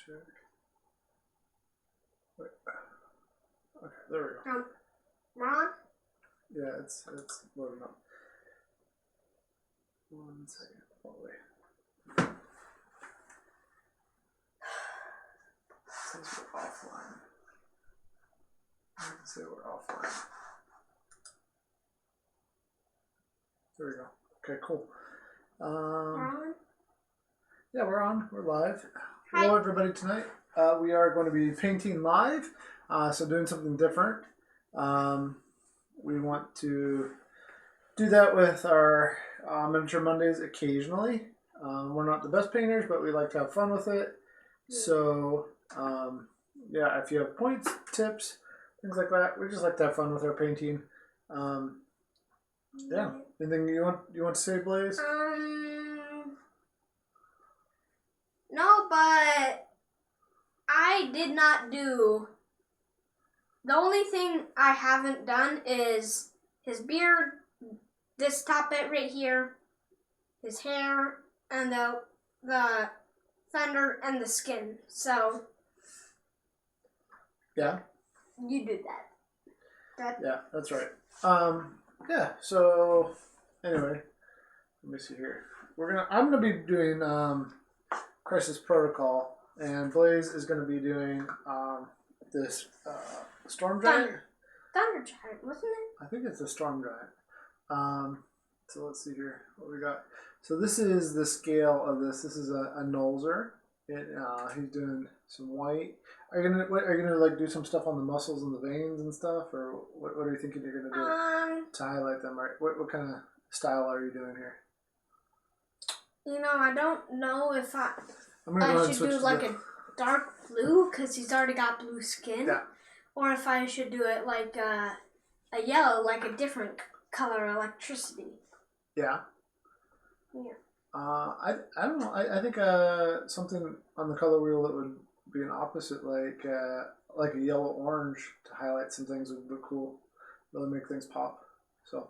check. Wait. Okay, there we go. Ron? Yeah, it's loading up. 1 second. Oh, wait. Since we're offline. I can say we're offline. There we go. Okay, cool. Yeah, we're on. We're live. Hi. Hello, everybody. Tonight we are going to be painting live, so doing something different. We want to do that with our Miniature Mondays occasionally. We're not the best painters, but we like to have fun with it. So, yeah, if you have points, tips, things like that, we just like to have fun with our painting. Yeah. Anything you want to say, Blaze? No, but I did not do. The only thing I haven't done is his beard, this top bit right here, his hair, and the fender and the skin. So yeah, you did that. Yeah, that's right. Yeah. So anyway, let me see here. I'm gonna be doing Crisis Protocol, and Blaze is gonna be doing this Storm Giant. Thunder Giant, wasn't it? I think it's a Storm Giant. So let's see here what we got. So this is the scale of this. This is a Nolzer. He's doing some white. Are you gonna like do some stuff on the muscles and the veins and stuff, or what are you thinking you're gonna do to highlight them? Right? What kind of style are you doing here? You know, I don't know if I should do like a dark blue because he's already got blue skin, or if I should do it like a yellow, like a different color electricity. Yeah. Yeah. I don't know. I think something on the color wheel that would be an opposite, like a yellow orange to highlight some things would look cool. Really make things pop. So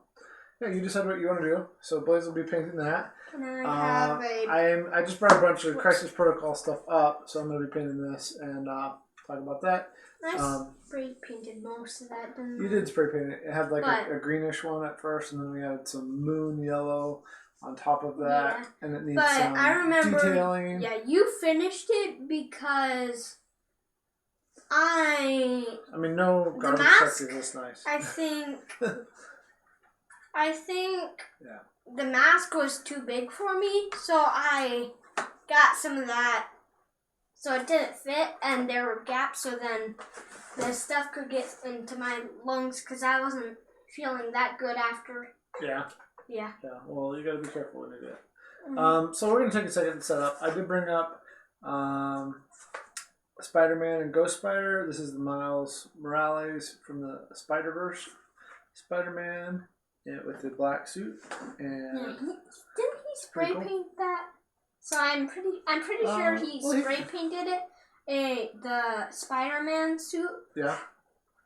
yeah, you decide what you want to do. So Blaze will be painting that. And I I just brought a bunch of Crisis Protocol stuff up, so I'm going to be painting this and talk about that. I spray painted most of that. Didn't You did spray paint it. It had like a greenish one at first, and then we added some moon yellow on top of that, and it needs some detailing. Yeah, you finished it because I mean, no garbage truck is this nice. I think the mask was too big for me, so I got some of that. So it didn't fit, and there were gaps, so then the stuff could get into my lungs because I wasn't feeling that good after. Yeah. Yeah. Yeah. Well, you got to be careful when you do it. So we're gonna take a second to set up. I did bring up Spider-Man and Ghost Spider. This is the Miles Morales from the Spider-Verse Spider-Man with the black suit. And didn't he spray paint that? So I'm pretty sure he spray painted it, the Spider-Man suit. Yeah.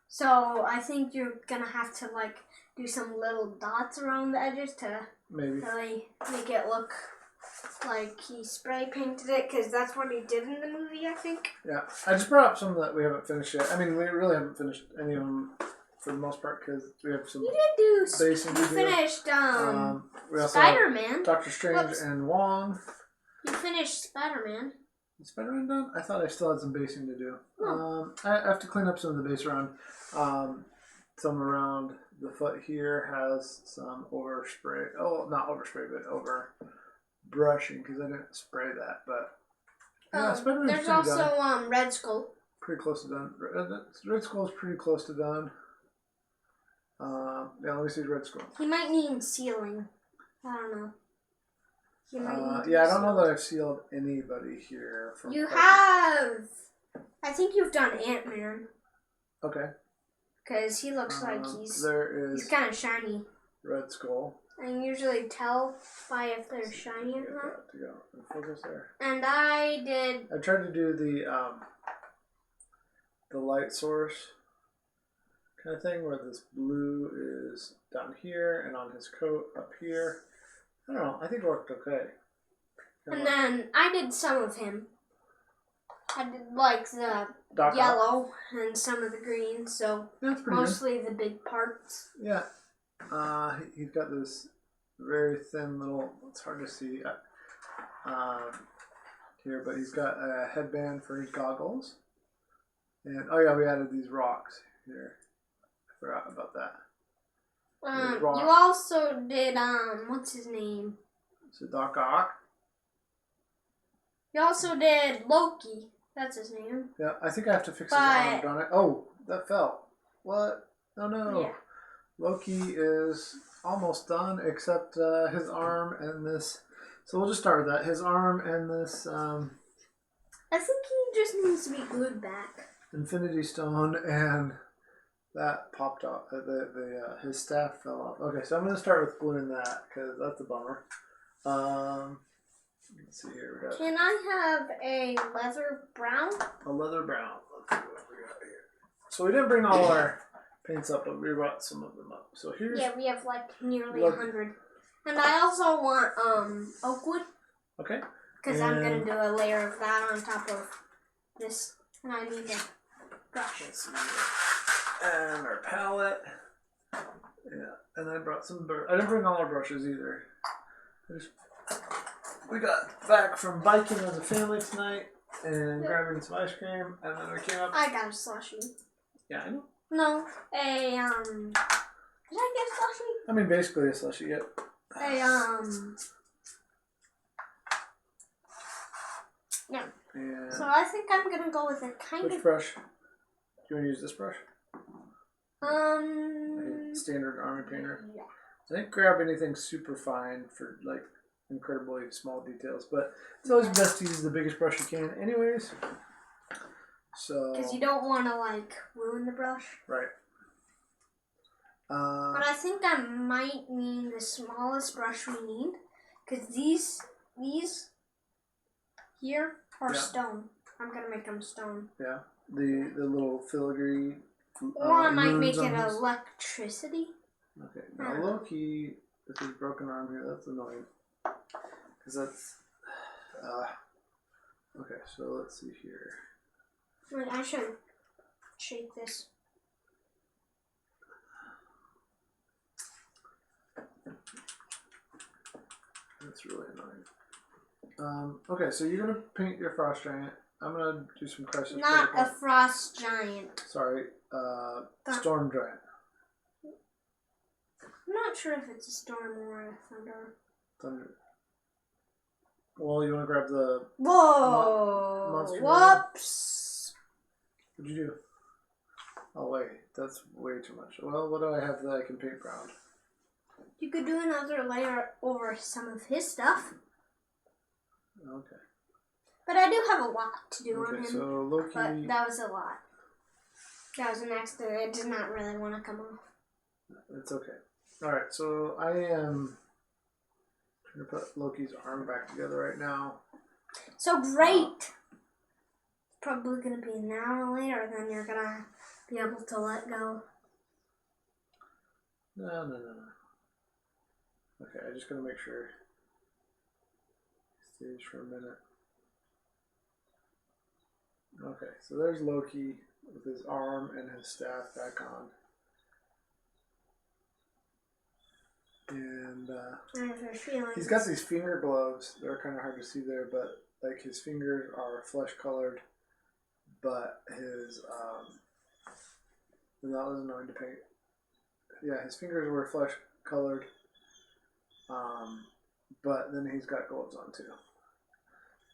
So I think you're gonna have to like do some little dots around the edges to really make it look like he spray painted it, because that's what he did in the movie, I think. Yeah, I just brought up some that we haven't finished yet. I mean, we really haven't finished any of them for the most part because we have some. You did do. Basing you finished we also Spider-Man, Doctor Strange and Wong. You finished Spider-Man. Is Spider-Man done? I thought I still had some basing to do. Oh. I have to clean up some of the base around. Some around the foot here has some overspray. Oh, not overspray, but over brushing because I didn't spray that. But yeah, Spider-Man's there's pretty also done. Red Skull. Pretty close to done. Red Skull's pretty close to done. Yeah, let me see Red Skull. He might need sealing. I don't know. Yeah, I don't know that I've sealed anybody here. You have. I think you've done Ant-Man. Okay. Because he looks like he's kind of shiny. Red Skull. I can usually tell by if they're shiny or not. To go and focus there. And I tried to do the light source kind of thing where this blue is down here and on his coat up here. I don't know. I think it worked okay. And then I did some of him. I did like the Doc yellow and some of the green, so That's pretty mostly the big parts. good. Yeah. He's got this very thin little. It's hard to see here, but he's got a headband for his goggles. And oh yeah, we added these rocks here. I forgot about that. You also did what's his name? So Doc Ock. You also did Loki. That's his name. Yeah, I think I have to fix his arm, don't I? Oh, that fell. What? Oh no. Yeah. Loki is almost done, except his arm and this. So we'll just start with that. His arm and this I think he just needs to be glued back. Infinity Stone, and that popped off. His staff fell off. Okay, so I'm going to start with gluing that because that's a bummer. Let's see here. We got Can I have a leather brown? a leather brown. Let's see what we got here. So we didn't bring all our paints up, but we brought some of them up. So here's We have like nearly 100. And I also want oak wood. Okay. Because I'm gonna do a layer of that on top of this, and I need a brush. Let's see here. And our palette. Yeah, and I brought some. I didn't bring all our brushes either. We got back from biking as a family tonight and grabbing some ice cream, and then we came up. I got a slushie. Yeah, I know. No, did I get a slushie? I mean, basically a slushie. Yep. Yeah. And So I think I'm gonna go with a kind which of. brush? Do you want to use this brush? Um. Standard Army Painter. Yeah. I didn't grab anything super fine for like incredibly small details, but it's always best to use the biggest brush you can, anyways. So. Because you don't want to like ruin the brush. Right. But I think I might mean the smallest brush we need, because these here are stone. I'm gonna make them stone. Yeah. The little filigree. Or I might make runes it on his- electricity. Okay. Now low key with his broken arm here, that's annoying. Because that's. Okay, so let's see here. Wait, I should shake this. That's really annoying. Okay, so you're gonna paint your frost giant. I'm gonna do some crisis Not protocol. a frost giant. Sorry, storm giant. I'm not sure if it's a storm or a thunder. Thunder. Well, you want to grab the. Whoa! monster Whoops! What'd you do? Oh wait, that's way too much. Well, what do I have that I can paint brown? You could do another layer over some of his stuff. Okay. But I do have a lot to do on Okay, him. so Loki. But that was a lot. That was an accident. I did not really want to come off. It's okay. Alright, so I am trying to put Loki's arm back together right now. So great! Probably going to be an hour later, then you're going to be able to let go. No. Okay, I just gotta make sure. Stage for a minute. Okay, so there's Loki with his arm and his staff back on. And I have a feeling. he's got these finger gloves. They're kind of hard to see there, but like his fingers are flesh colored, but his and that was annoying to paint. Yeah, his fingers were flesh colored, but then he's got gloves on too.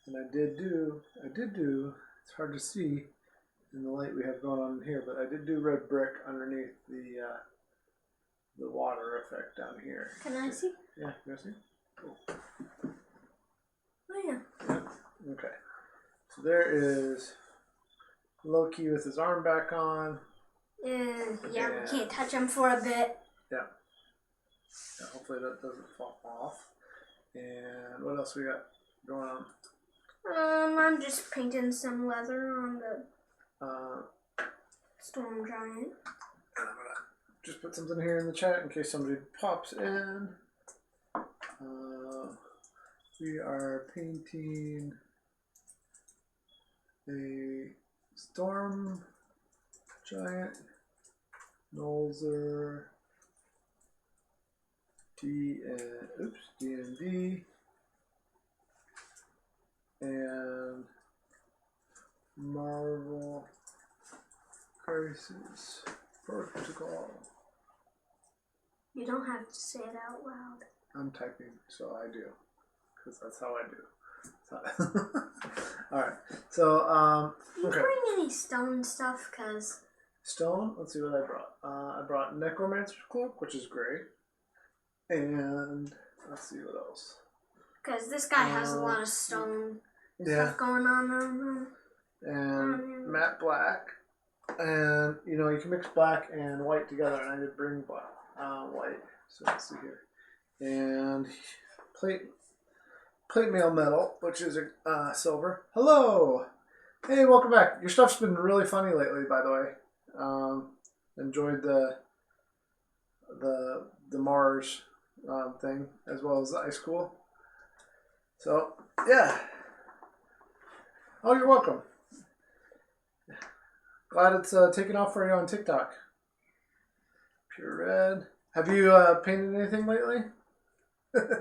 And I did do. It's hard to see in the light we have going on in here, but I did do red brick underneath the water effect down here. Can I see? Yeah, you want to see? Cool. Oh, yeah. Yep. Okay. So there is Loki with his arm back on. Yeah, we can't touch him for a bit. Yeah, hopefully that doesn't fall off. And what else we got going on? I'm just painting some leather on the storm giant. And I'm gonna just put something here in the chat in case somebody pops in. We are painting a storm giant, Nolzer, D&D, and Marvel Crisis Protocol. You don't have to say it out loud. I'm typing, so I do, because that's how I do. Alright, so, Did you bring any stone stuff? Cause stone, let's see what I brought. I brought Necromancer's Cloak, which is great. And let's see what else. Because this guy has a lot of stone stuff going on. And matte black. And, you know, you can mix black and white together, and I did bring black, white. So let's see here. And plate mail metal, which is a silver. Hello! Hey, welcome back. Your stuff's been really funny lately, by the way. Enjoyed the Mars thing, as well as the ice cool. So, yeah. Oh, you're welcome. Glad it's taken off for you on TikTok. Pure red. Have you painted anything lately?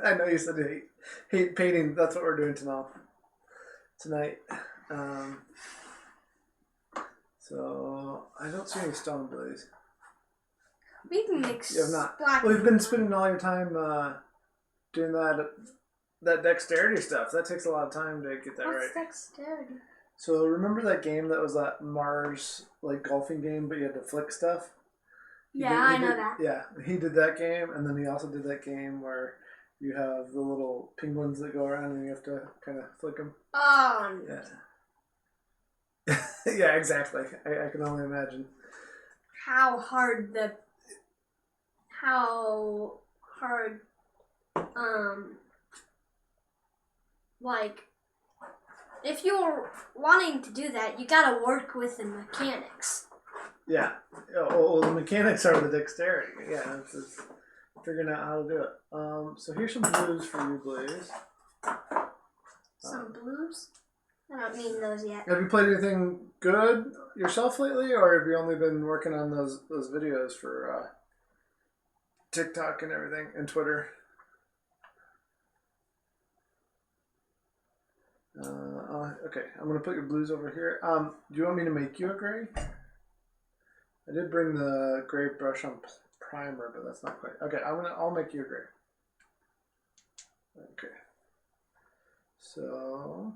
I know you said you hate painting. That's what we're doing tonight. So I don't see any stone blaze. We can mix. You have not. Black. Well, you've been spending all your time doing that dexterity stuff. That takes a lot of time to get that right. What's dexterity? So remember that game that was that Mars like golfing game, but you had to flick stuff? I know that. Yeah, he did that game, and then he also did that game where you have the little penguins that go around and you have to kind of flick them. Oh. Yeah. Yeah, exactly. I can only imagine. How hard like, if you're wanting to do that, you gotta work with the mechanics. Yeah. Well, the mechanics are the dexterity. Yeah, it's figuring out how to do it. So here's some blues for you, Blaze. Some blues? I don't need those yet. Have you played anything good yourself lately, or have you only been working on those videos for TikTok and everything, and Twitter? Okay, I'm going to put your blues over here. Do you want me to make you a gray? I did bring the gray brush on primer, but that's not quite. Okay, I'll make you a gray. Okay. So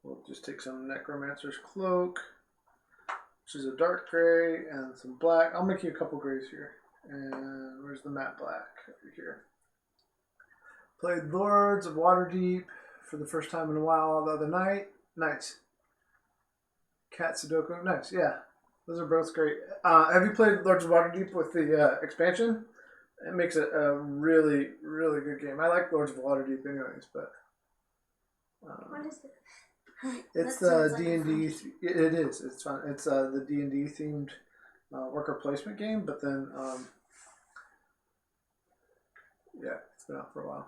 we'll just take some Necromancer's Cloak, which is a dark gray, and some black. I'll make you a couple grays here. And where's the matte black? Over here. Played Lords of Waterdeep for the first time in a while the other night. Nice. Cat Sudoku. Nice, yeah. Those are both great. Have you played Lords of Waterdeep with the expansion? It makes it a really, really good game. I like Lords of Waterdeep anyways, but... what is it? It's the D&D... It is. It's fun. It's the D&D themed worker placement game, but then... yeah, it's been out for a while.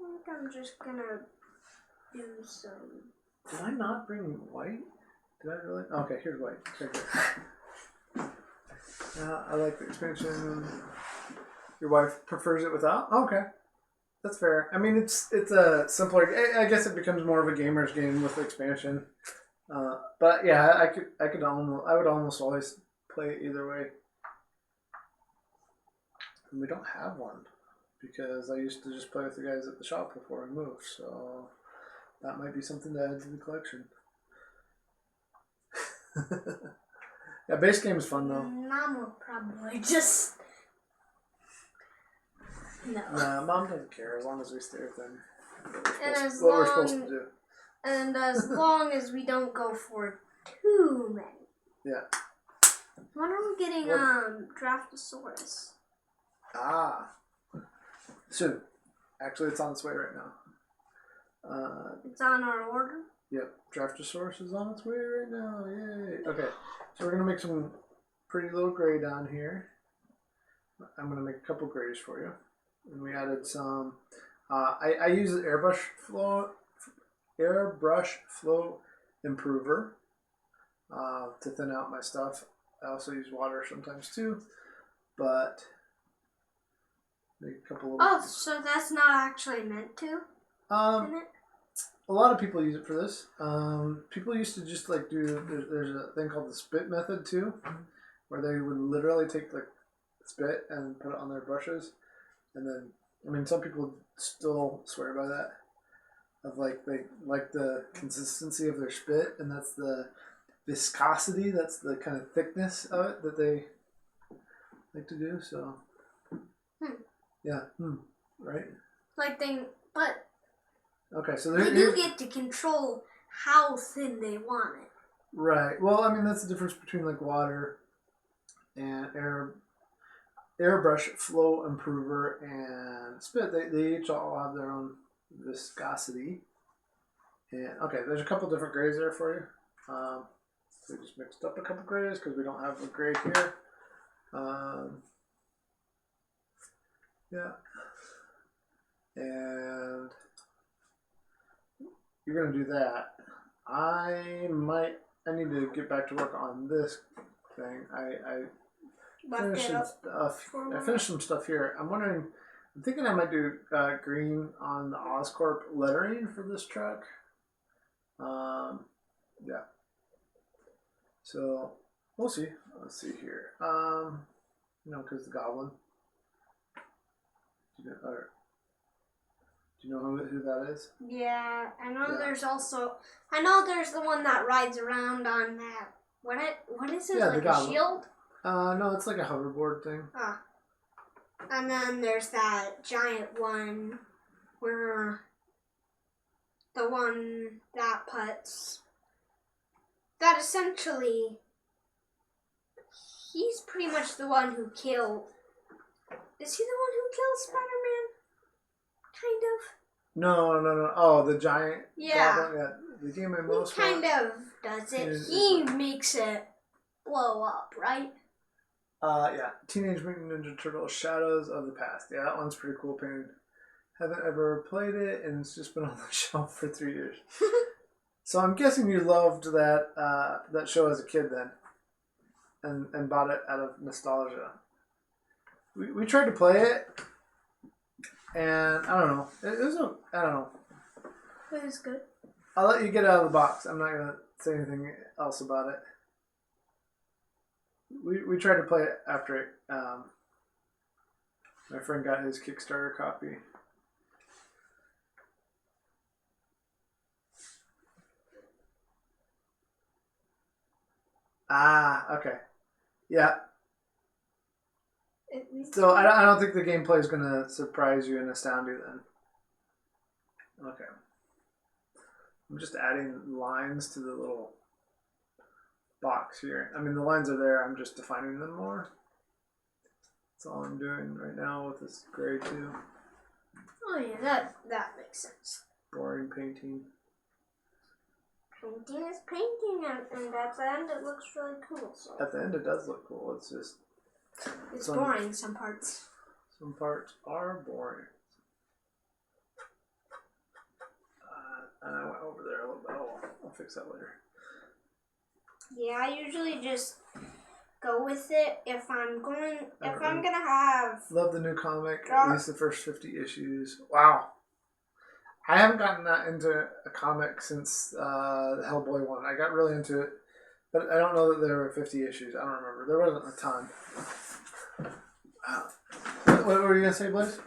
I think I'm just gonna do some... Did I not bring white? Did I really? Okay, here's white. Okay, good. I like the expansion. Your wife prefers it without? Okay. That's fair. I mean, it's a simpler... I guess it becomes more of a gamer's game with the expansion. But yeah, I would almost always play it either way. And we don't have one, because I used to just play with the guys at the shop before we moved, so that might be something to add to the collection. Yeah, base game is fun though. Mom will probably just... No. Nah, Mom doesn't care as long as we stay with them. What we're supposed to do. And as long as we don't go for too many. Yeah. When are we getting Draftosaurus? Soon. Actually, it's on its way right now. It's on our order? Yep. Draftosaurus is on its way right now. Yay. Okay. So we're going to make some pretty little gray down here. I'm going to make a couple grays for you. And we added some... I use airbrush flow improver to thin out my stuff. I also use water sometimes too, but make a couple of... Oh, so that's not actually meant to? In it? A lot of people use it for this. People used to just like do, there's a thing called the spit method too, where they would literally take like spit and put it on their brushes. And then, I mean, some people still swear by that. Of like, they like the consistency of their spit, and that's the viscosity, that's the kind of thickness of it that they like to do. So, yeah, right? But okay, so they do get to control how thin they want it. Right. Well, I mean, that's the difference between like water and airbrush flow improver and spit. They each all have their own viscosity. And okay, there's a couple different grays there for you. So we just mixed up a couple grays because we don't have a gray here. Yeah. And you're going to do that. I need to get back to work on this thing. I finished some stuff here. I'm thinking I might do green on the Oscorp lettering for this truck. Yeah. So we'll see. Let's see here. Because the Goblin. Do you know who that is? Yeah, I know. Yeah. There's the one that rides around on that. What is it? Yeah, like the a Goblin. shield? No, it's like a hoverboard thing. Ah. And then there's that giant one where the one that puts that essentially he's pretty much the one who killed. Is he the one who killed Spider-Man? Kind of. No. Oh, the giant Goblin. Yeah, the game I most He kind of does it. He makes it blow up, right? Yeah. Teenage Mutant Ninja Turtles: Shadows of the Past. Yeah, that one's pretty cool painted. Haven't ever played it, and it's just been on the shelf for 3 years. So I'm guessing you loved that show as a kid then, and bought it out of nostalgia. We tried to play it, and I don't know. I don't know. It was good. I'll let you get out of the box. I'm not gonna say anything else about it. We tried to play it after it. My friend got his Kickstarter copy. Ah, okay. Yeah. So I don't think the gameplay is going to surprise you and astound you then. Okay. I'm just adding lines to the little box here. I mean, the lines are there. I'm just defining them more. That's all I'm doing right now with this gray too. Oh yeah, that makes sense. Boring painting. Painting is painting, and at the end it looks really cool. So. At the end it does look cool. It's just... It's boring, some parts. Some parts are boring. And I went over there a little bit. Oh, I'll fix that later. Yeah, I usually just go with it if I'm gonna have... Love the new comic, at least the first 50 issues. Wow. I haven't gotten that into a comic since the Hellboy one. I got really into it, but I don't know that there were 50 issues. I don't remember. There wasn't a ton. What were you going to say, Blaze?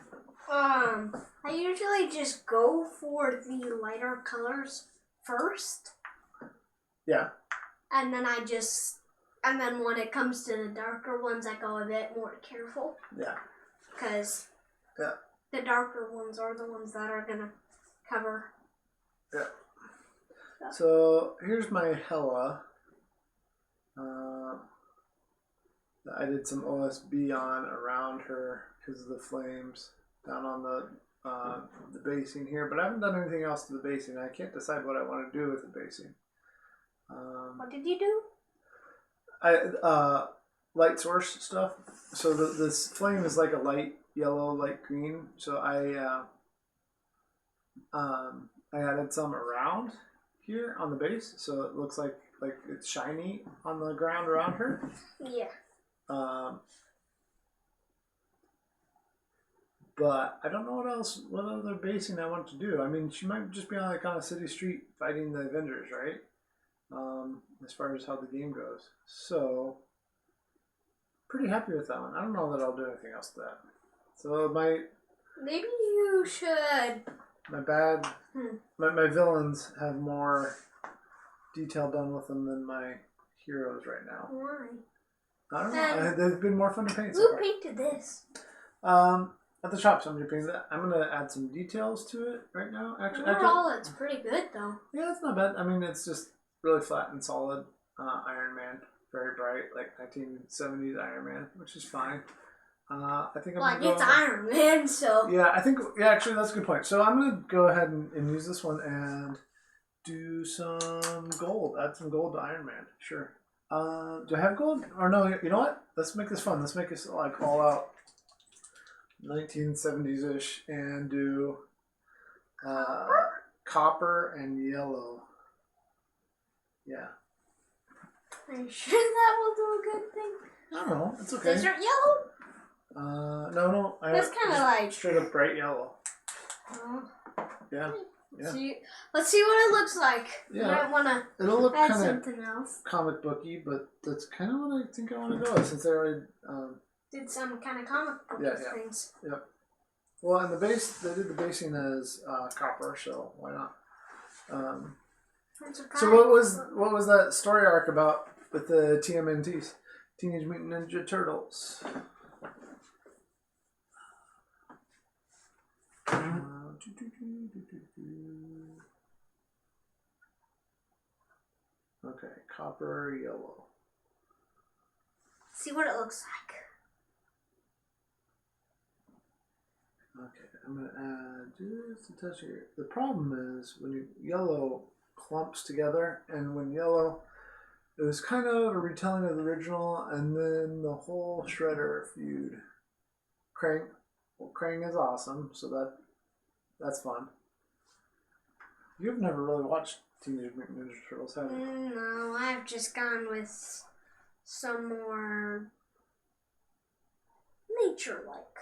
I usually just go for the lighter colors first. Yeah. And then and then when it comes to the darker ones, I go a bit more careful. Yeah. Because the darker ones are the ones that are going to cover. Yeah. So here's my Hella. I did some OSB on around her because of the flames down on the basing here, but I haven't done anything else to the basing. I can't decide what I want to do with the basing. What did you do? Light source stuff. So this flame is like a light yellow, light green. So I added some around here on the base, so it looks like it's shiny on the ground around her. Yeah. But I don't know what other basing I want to do. I mean, she might just be on a city street fighting the Avengers, right? As far as how the game goes. So, pretty happy with that one. I don't know that I'll do anything else to that. So maybe you should. My villains have more detail done with them than my heroes right now. Why? I don't know. They've been more fun to paint. Who painted this? At the shop, somebody painted that. I'm gonna add some details to it right now. Overall, it's pretty good though. Yeah, it's not bad. I mean, it's just really flat and solid. Iron Man, very bright, like 1970s Iron Man, which is fine. I think it's Iron Man, so yeah. Actually, that's a good point. So I'm gonna go ahead and use this one and do some gold. Add some gold to Iron Man. Sure. Do I have gold? Or no? You know what? Let's make this fun. Let's make this like all out 1970s-ish and do copper and yellow. Yeah. Are you sure that will do a good thing? I don't know. It's okay. Desert yellow? No. That's kind of like straight up bright yellow. Oh. Yeah. Let's see what it looks like. Yeah. I might want to It'll look add kind something else. comic booky, but that's kind of what I think I want to go with since I already did some kind of comic book things. Yep. Well, and they did the basing as copper, so why not? So what was that story arc about with the TMNTs, Teenage Mutant Ninja Turtles? Okay, copper, yellow. See what it looks like. Okay, I'm going to add just a touch here. The problem is when yellow clumps together, and when yellow, it was kind of a retelling of the original, and then the whole Shredder feud. Krang is awesome, so that's fun. You've never really watched Teenage Mutant Ninja Turtles, have you? No, I've just gone with some more nature-like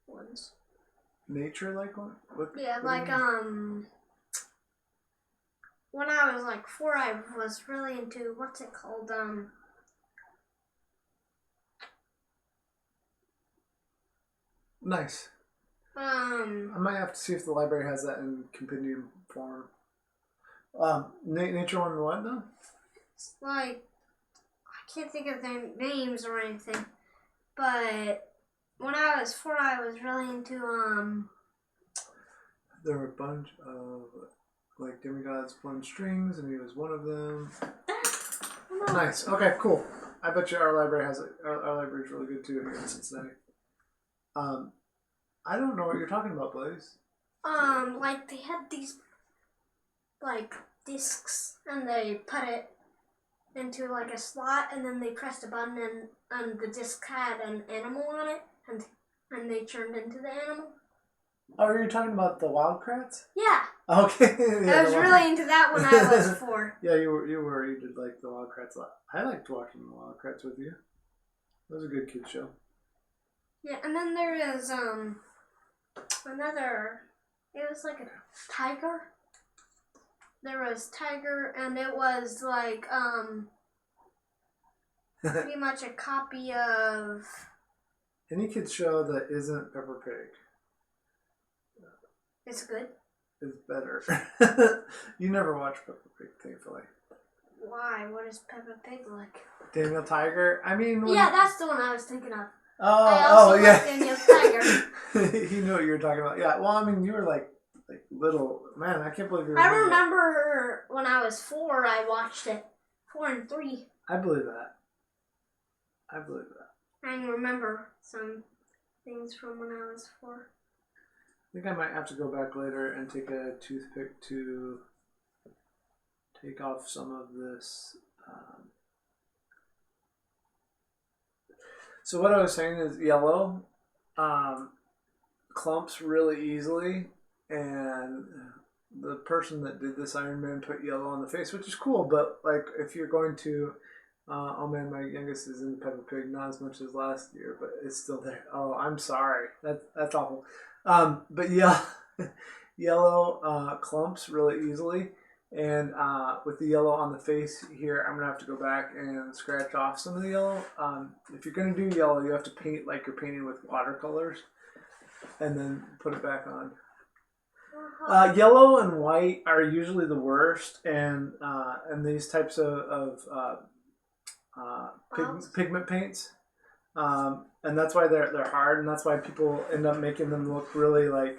ones. Nature-like one? Yeah, like when I was like 4, I was really into what's it called? Nice. I might have to see if the library has that in compendium form. Nature one what now? It's like I can't think of their names or anything, but when I was 4, I was really into There were a bunch of like demigods pulling strings, and he was one of them. No. Nice. Okay, cool. I bet you our library has it. Our library is really good too here in Cincinnati. I don't know what you're talking about, Blaze. Like they had these like discs, and they put it into like a slot, and then they pressed a button, and the disc had an animal on it, and they turned into the animal. Oh, are you talking about the Wild Kratts? Yeah. Okay. Yeah, I was really into that when I was 4. Yeah, you did like the Wild Kratts a lot. I liked watching the Wild Kratts with you. It was a good kid show. Yeah, and then there is another. It was like a tiger. There was tiger, and it was like pretty much a copy of any kid's show that isn't Peppa Pig. It's good. It's better. You never watched Peppa Pig, thankfully. Why? What is Peppa Pig like? Daniel Tiger. I mean. Yeah, that's the one I was thinking of. Yeah. Daniel Tiger. He knew what you were talking about. Yeah. Well, I mean, you were like little man. I can't believe you. I remember when I was 4, I watched it. 4 and 3. I believe that. I remember some things from when I was 4. I think I might have to go back later and take a toothpick to take off some of this. So what I was saying is yellow clumps really easily, and the person that did this Iron Man put yellow on the face, which is cool. But like, if you're going to, oh man, my youngest is in Peppa Pig, not as much as last year, but it's still there. Oh, I'm sorry. That's awful. But yeah, yellow clumps really easily. And with the yellow on the face here, I'm gonna have to go back and scratch off some of the yellow. If you're gonna do yellow, you have to paint like you're painting with watercolors, and then put it back on. Yellow and white are usually the worst, and these types of pigment paints, and that's why they're hard, and that's why people end up making them look really like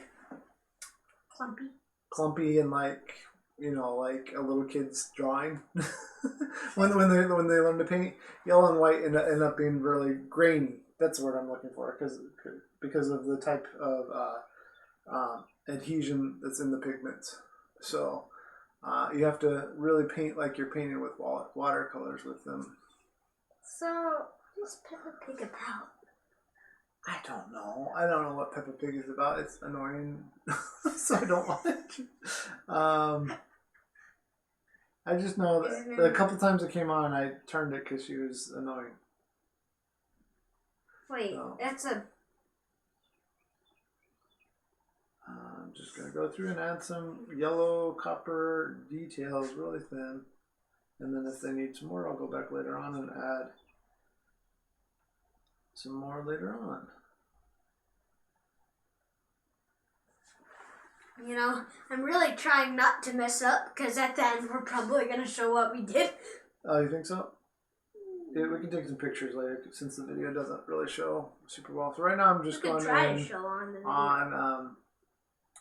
clumpy and like, you know, like a little kid's drawing. when they learn to paint, yellow and white end up being really grainy. That's the word I'm looking for, because of the type of adhesion that's in the pigments. So you have to really paint like you're painting with watercolors with them. So what is Peppa Pig about? I don't know. I don't know what Peppa Pig is about. It's annoying, so I don't watch. I just know that a couple times it came on, I turned it because she was annoying. Wait, so, that's a... I'm just going to go through and add some yellow copper details really thin. And then if they need some more, I'll go back later on and add some more later on. You know, I'm really trying not to mess up, because at the end we're probably going to show what we did. Oh, you think so? Yeah, we can take some pictures later, since the video doesn't really show super well. So right now I'm just going try to show on the video.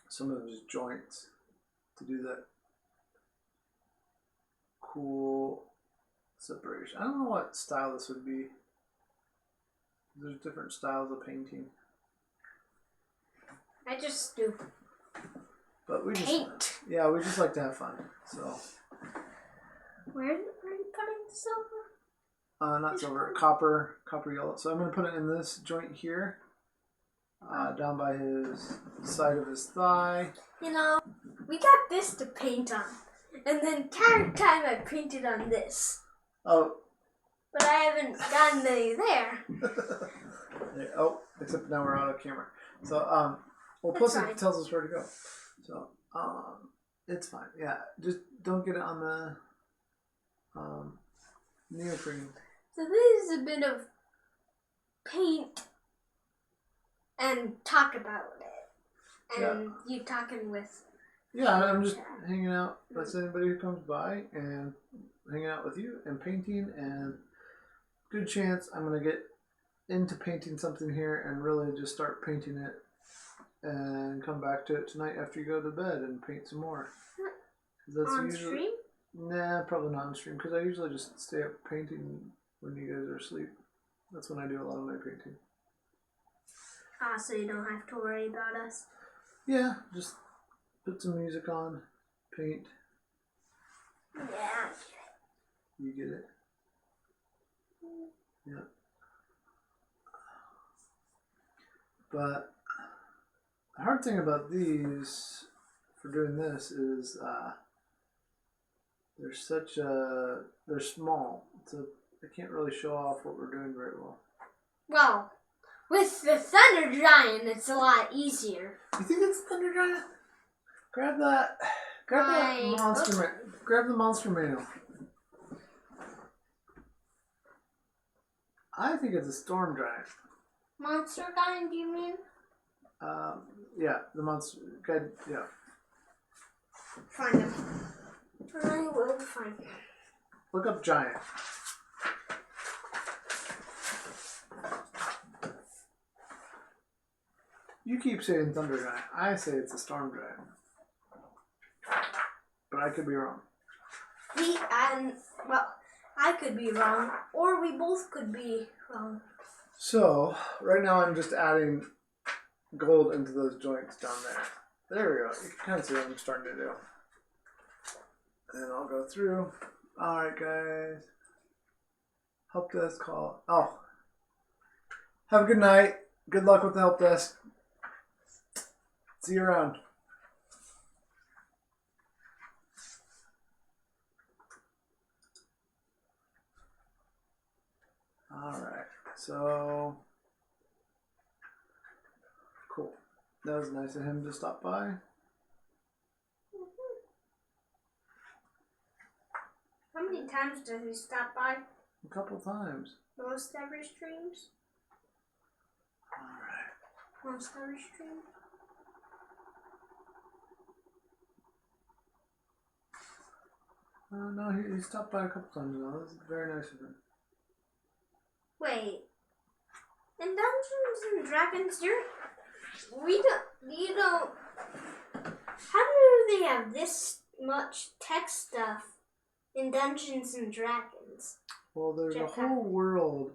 Some of his joints to do that cool separation. I don't know what style this would be. There's different styles of painting. I just do. But we paint. We just like to have fun. So. Where are you putting the silver? Not silver, copper yellow. So I'm going to put it in this joint here, down by his side of his thigh. You know, we got this to paint on, and the entire time I painted on this. Oh. But I haven't gotten any there. Oh, except now we're out of camera. So, well, plus it tells us where to go. So, it's fine. Yeah, just don't get it on the neoprene. So this is a bit of paint and talk about it. And you talking with... Yeah, I'm just hanging out with anybody who comes by and hanging out with you and painting, and good chance I'm going to get into painting something here and really just start painting it and come back to it tonight after you go to bed and paint some more. That's on stream? Nah, probably not on stream, because I usually just stay up painting when you guys are asleep. That's when I do a lot of my painting. So you don't have to worry about us? Yeah, just put some music on, paint. Yeah. You get it? Yeah. But the hard thing about these, for doing this, is they're small, so I can't really show off what we're doing very well. Well, with the Thunder Giant, it's a lot easier. You think it's Thunder Giant? Grab that monster. Grab the monster manual. I think it's a Storm Giant. Monster Giant, do you mean? Yeah, the monster. Good, yeah. Find him. I will find him. Look up Giant. You keep saying Thunder Giant. I say it's a Storm Giant. But I could be wrong. I could be wrong, or we both could be wrong. So, right now I'm just adding gold into those joints down there. There we go. You can kind of see what I'm starting to do. And I'll go through. Alright, guys. Help desk call. Oh. Have a good night. Good luck with the help desk. See you around. Alright, so cool. That was nice of him to stop by. How many times does he stop by? A couple times. Most every streams? Alright. Most every stream? No, he stopped by a couple times now. This is very nice of him. Wait. In Dungeons and Dragons, how do they have this much tech stuff in Dungeons and Dragons? Well, there's a Jetpack. whole world,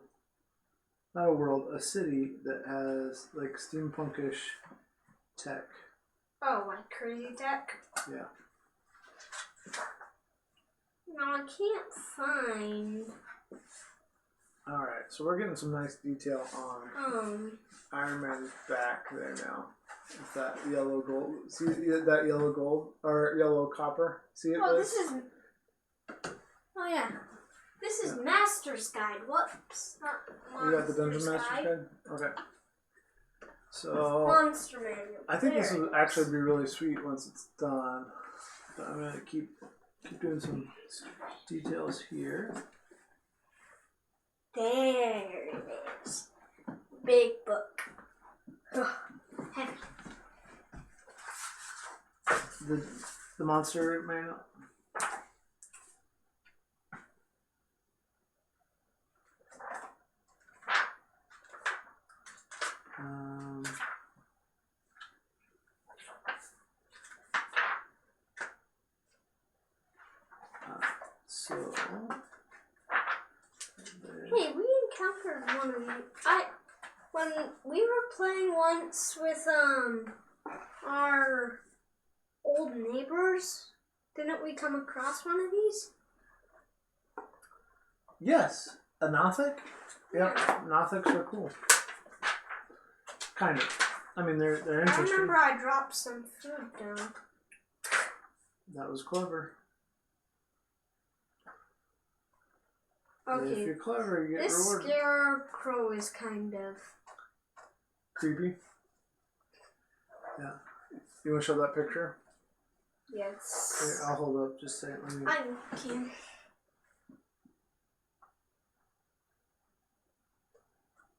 not a world, a city that has like steampunkish tech. Oh, like crazy tech? Yeah. No, I can't find. Alright, so we're getting some nice detail on Iron Man's back there now. With that yellow gold. See that yellow gold? Or yellow copper? See it? Oh, this is. Oh, yeah. This is Master's Guide. Whoops. Not You got the Dungeon Monster's Master's Guide. Guide? Okay. So, Monster Manual. I think this There will it actually is. be really sweet once it's done. But I'm going to keep doing some details here. There it is. Big book. Ugh, heavy. The monster manual. So Hey, we encountered one of you. When we were playing once with our old neighbors, didn't we come across one of these? yes, a Nothic. Yep, Nothics are cool. Kind of. I mean, they're I interesting. remember I dropped some food down. That was clever. Okay. If you're clever, you get This rewarded. scarecrow is kind of. Creepy. Yeah. You want to show that picture? Yes. Here, I'll hold up. Just say it. Let me... I can.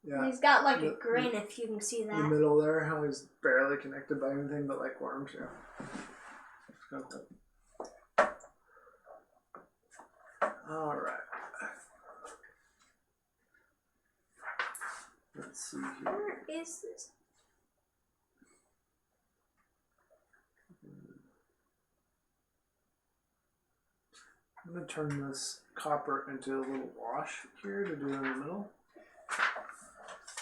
Yeah. He's got like a grin if you can see In the that. middle there, how he's barely connected by anything but like worms. Yeah. It's kind of cool. All right. Let's see here. Where is this? I'm going to turn this copper into a little wash here to do in the middle.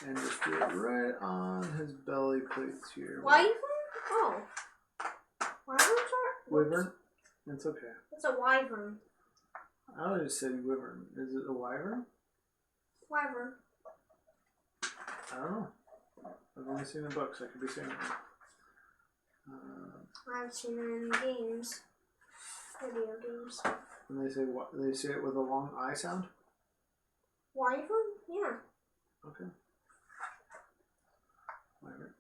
And just do it right on his belly plates here. Wyvern? Oh. Wyverns are? Wyvern? It's okay. It's a wyvern. I would just say wyvern. Is it a wyvern? Wyvern. I don't know. I've only seen it in books. I could be saying it wrong. I've seen it in games. Video games. And they say it with a long I sound? Wyvern? Yeah. Okay. Wyvern.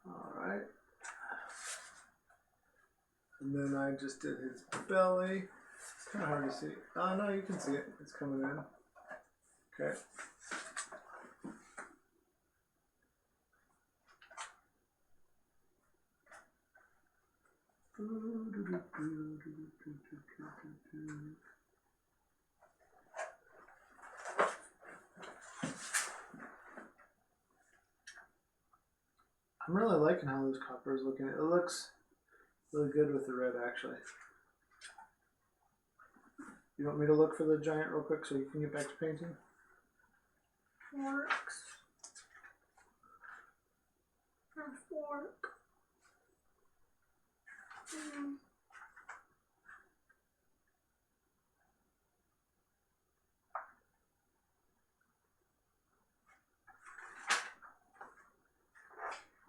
Alright. And then I just did his belly. It's kind of hard to see. Oh, no, you can see it. It's coming in. Okay. I'm really liking how this copper is looking. It looks really good with the red, actually. You want me to look for the giant real quick so you can get back to painting? Works. Fork.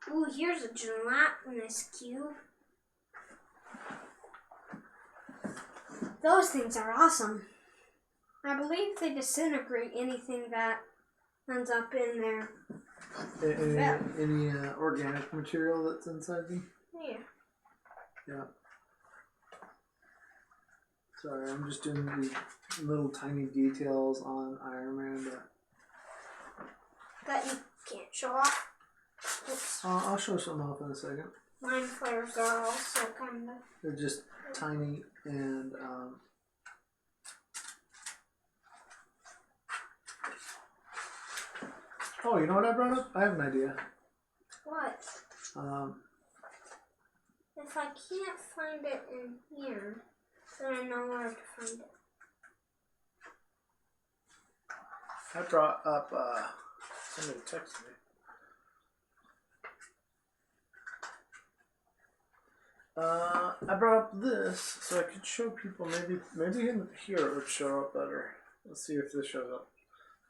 Ooh, here's a gelatinous cube. Those things are awesome. I believe they disintegrate anything that ends up in there. Any organic material that's inside them? Yeah. Yeah. Sorry, I'm just doing these little tiny details on Iron Man. That you can't show off. Oops. I'll show some off in a second. Mind flares are also kind of... They're just tiny and... Oh, you know what I brought up? I have an idea. What? If I can't find it in here, then I know where to find it. I brought up... somebody texted me. I brought up this so I could show people. Maybe in here it would show up better. Let's see if this shows up.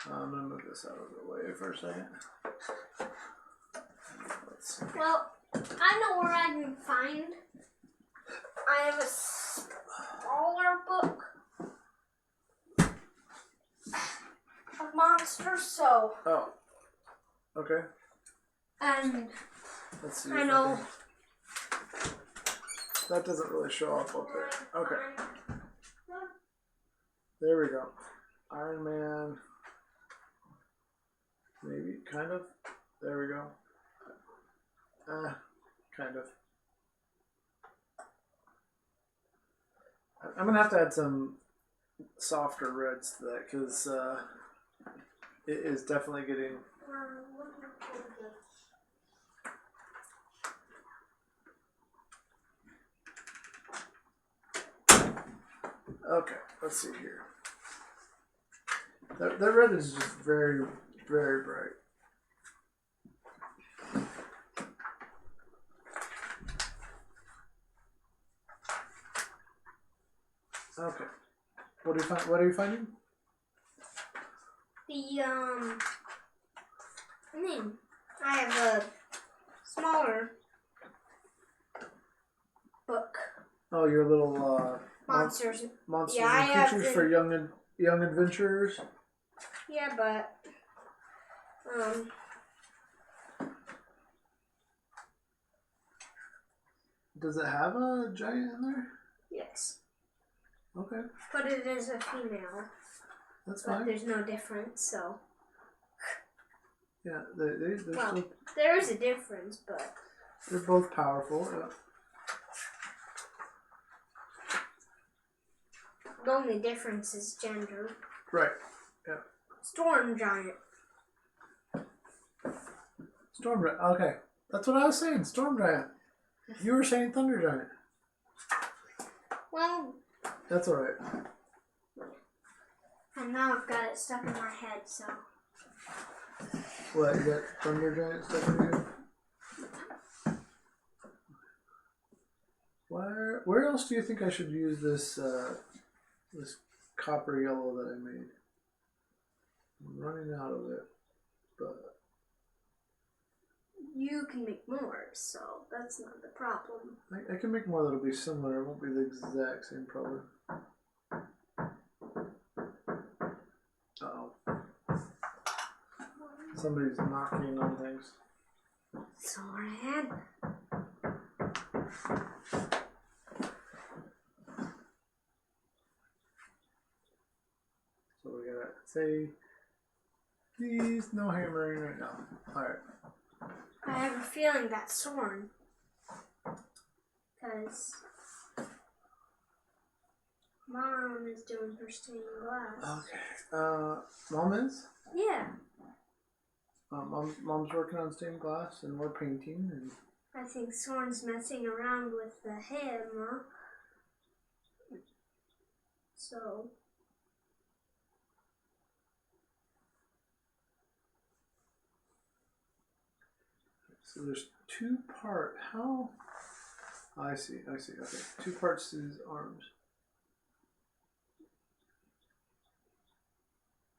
I'm gonna move this out of the way for a second. Let's see. Well, I know where I can find. I have a smaller book of monsters, so. Oh. Okay. And let's see. I know. That doesn't really show up there. Okay. There we go. Iron Man. Maybe, kind of. There we go. Kind of. I'm gonna have to add some softer reds to that because it is definitely getting. Okay, let's see here. That red is just very, very bright. Okay. What are you finding? I have a smaller book. Oh, your little monsters. Monsters and creatures for young adventurers. Yeah, but does it have a giant in there? Yes. Okay. But it is a female. That's fine. But there's no difference, so. Yeah, they're still... there is a difference, but... They're both powerful, yeah. The only difference is gender. Right, yeah. Storm giant. Storm giant, okay. That's what I was saying, storm giant. You were saying thunder giant. Well... That's alright. And now I've got it stuck in my head, so... What, you got thunder giant stuck in you? Where else do you think I should use this this copper yellow that I made? I'm running out of it, but... You can make more, so that's not the problem. I can make more that'll be similar. It won't be the exact same problem. Uh-oh. Somebody's knocking on things. So I had. So we gotta say, please, no hammering right now. Alright. I have a feeling that's Soren. Because Mom is doing her stained glass. Okay. Mom is? Yeah. Mom's working on stained glass and we're painting. And I think Soren's messing around with the hammer. So. So there's two part. How? I see. Okay. Two parts to his arms.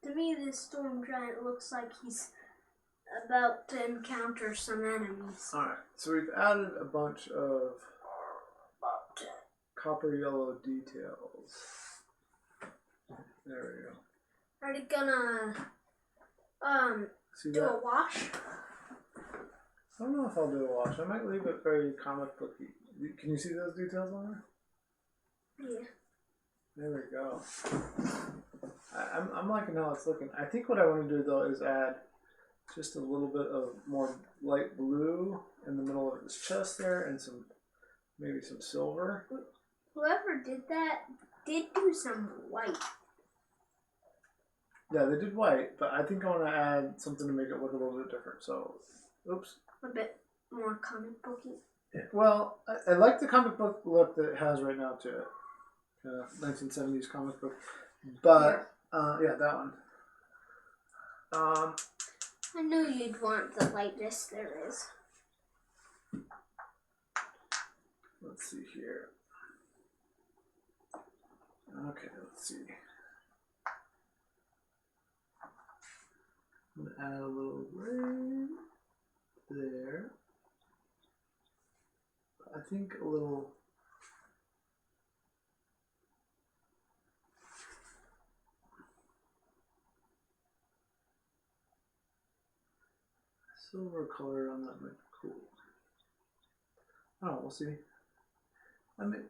To me, this storm giant looks like he's about to encounter some enemies. Alright, so we've added a bunch of copper yellow details. There we go. Are you gonna See do that? a wash? I don't know if I'll do a wash. I might leave it very comic booky. Can you see those details on there? Yeah. There we go. I'm liking how it's looking. I think what I want to do though is add just a little bit of more light blue in the middle of his chest there, and maybe some silver. Whoever did that did do some white. Yeah, they did white, but I think I want to add something to make it look a little bit different. So, oops. A bit more comic booky. Yeah, well, I like the comic book look that it has right now to it. 1970s comic book. But, yeah, that one. I knew you'd want the lightest there is. Let's see here. Okay, let's see. I'm going to add a little gray there. I think a little silver color on that might be cool. Oh, we'll see. I mean,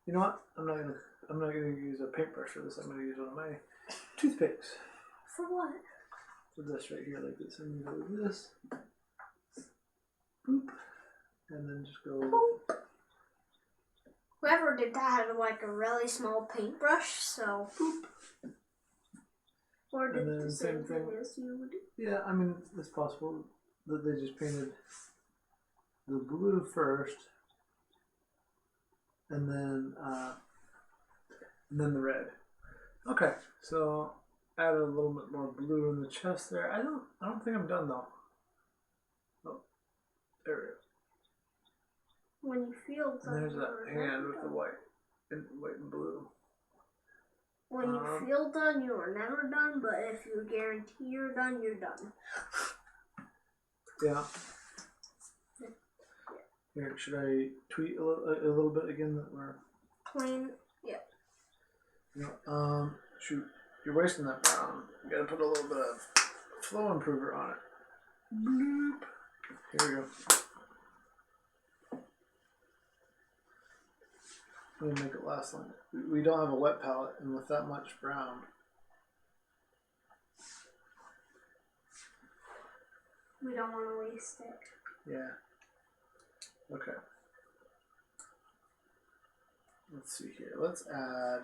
you know what? I'm not gonna use a paintbrush for this. I'm gonna use one of my toothpicks. For what? For this right here, like this. I'm gonna go like this. Boop. And then just go. Boop. Whoever did that had like a really small paintbrush, so. Boop. Or did the same thing as you would do? Yeah, I mean, it's possible that they just painted the blue first, and then the red. Okay, so add a little bit more blue in the chest there. I don't think I'm done though. Oh, there we go. When you feel done, and there's that hand with the white and blue. When you feel done, you are never done, but if you guarantee you're done, you're done. Yeah. Here, should I tweet a little bit again that we're plain? Yeah. You know, shoot, you're wasting that brown. You gotta put a little bit of flow improver on it. Bloop. Here we go. Let me make it last long. We don't have a wet palette, and with that much brown, we don't want to waste it. Yeah. Okay. Let's see here. Let's add.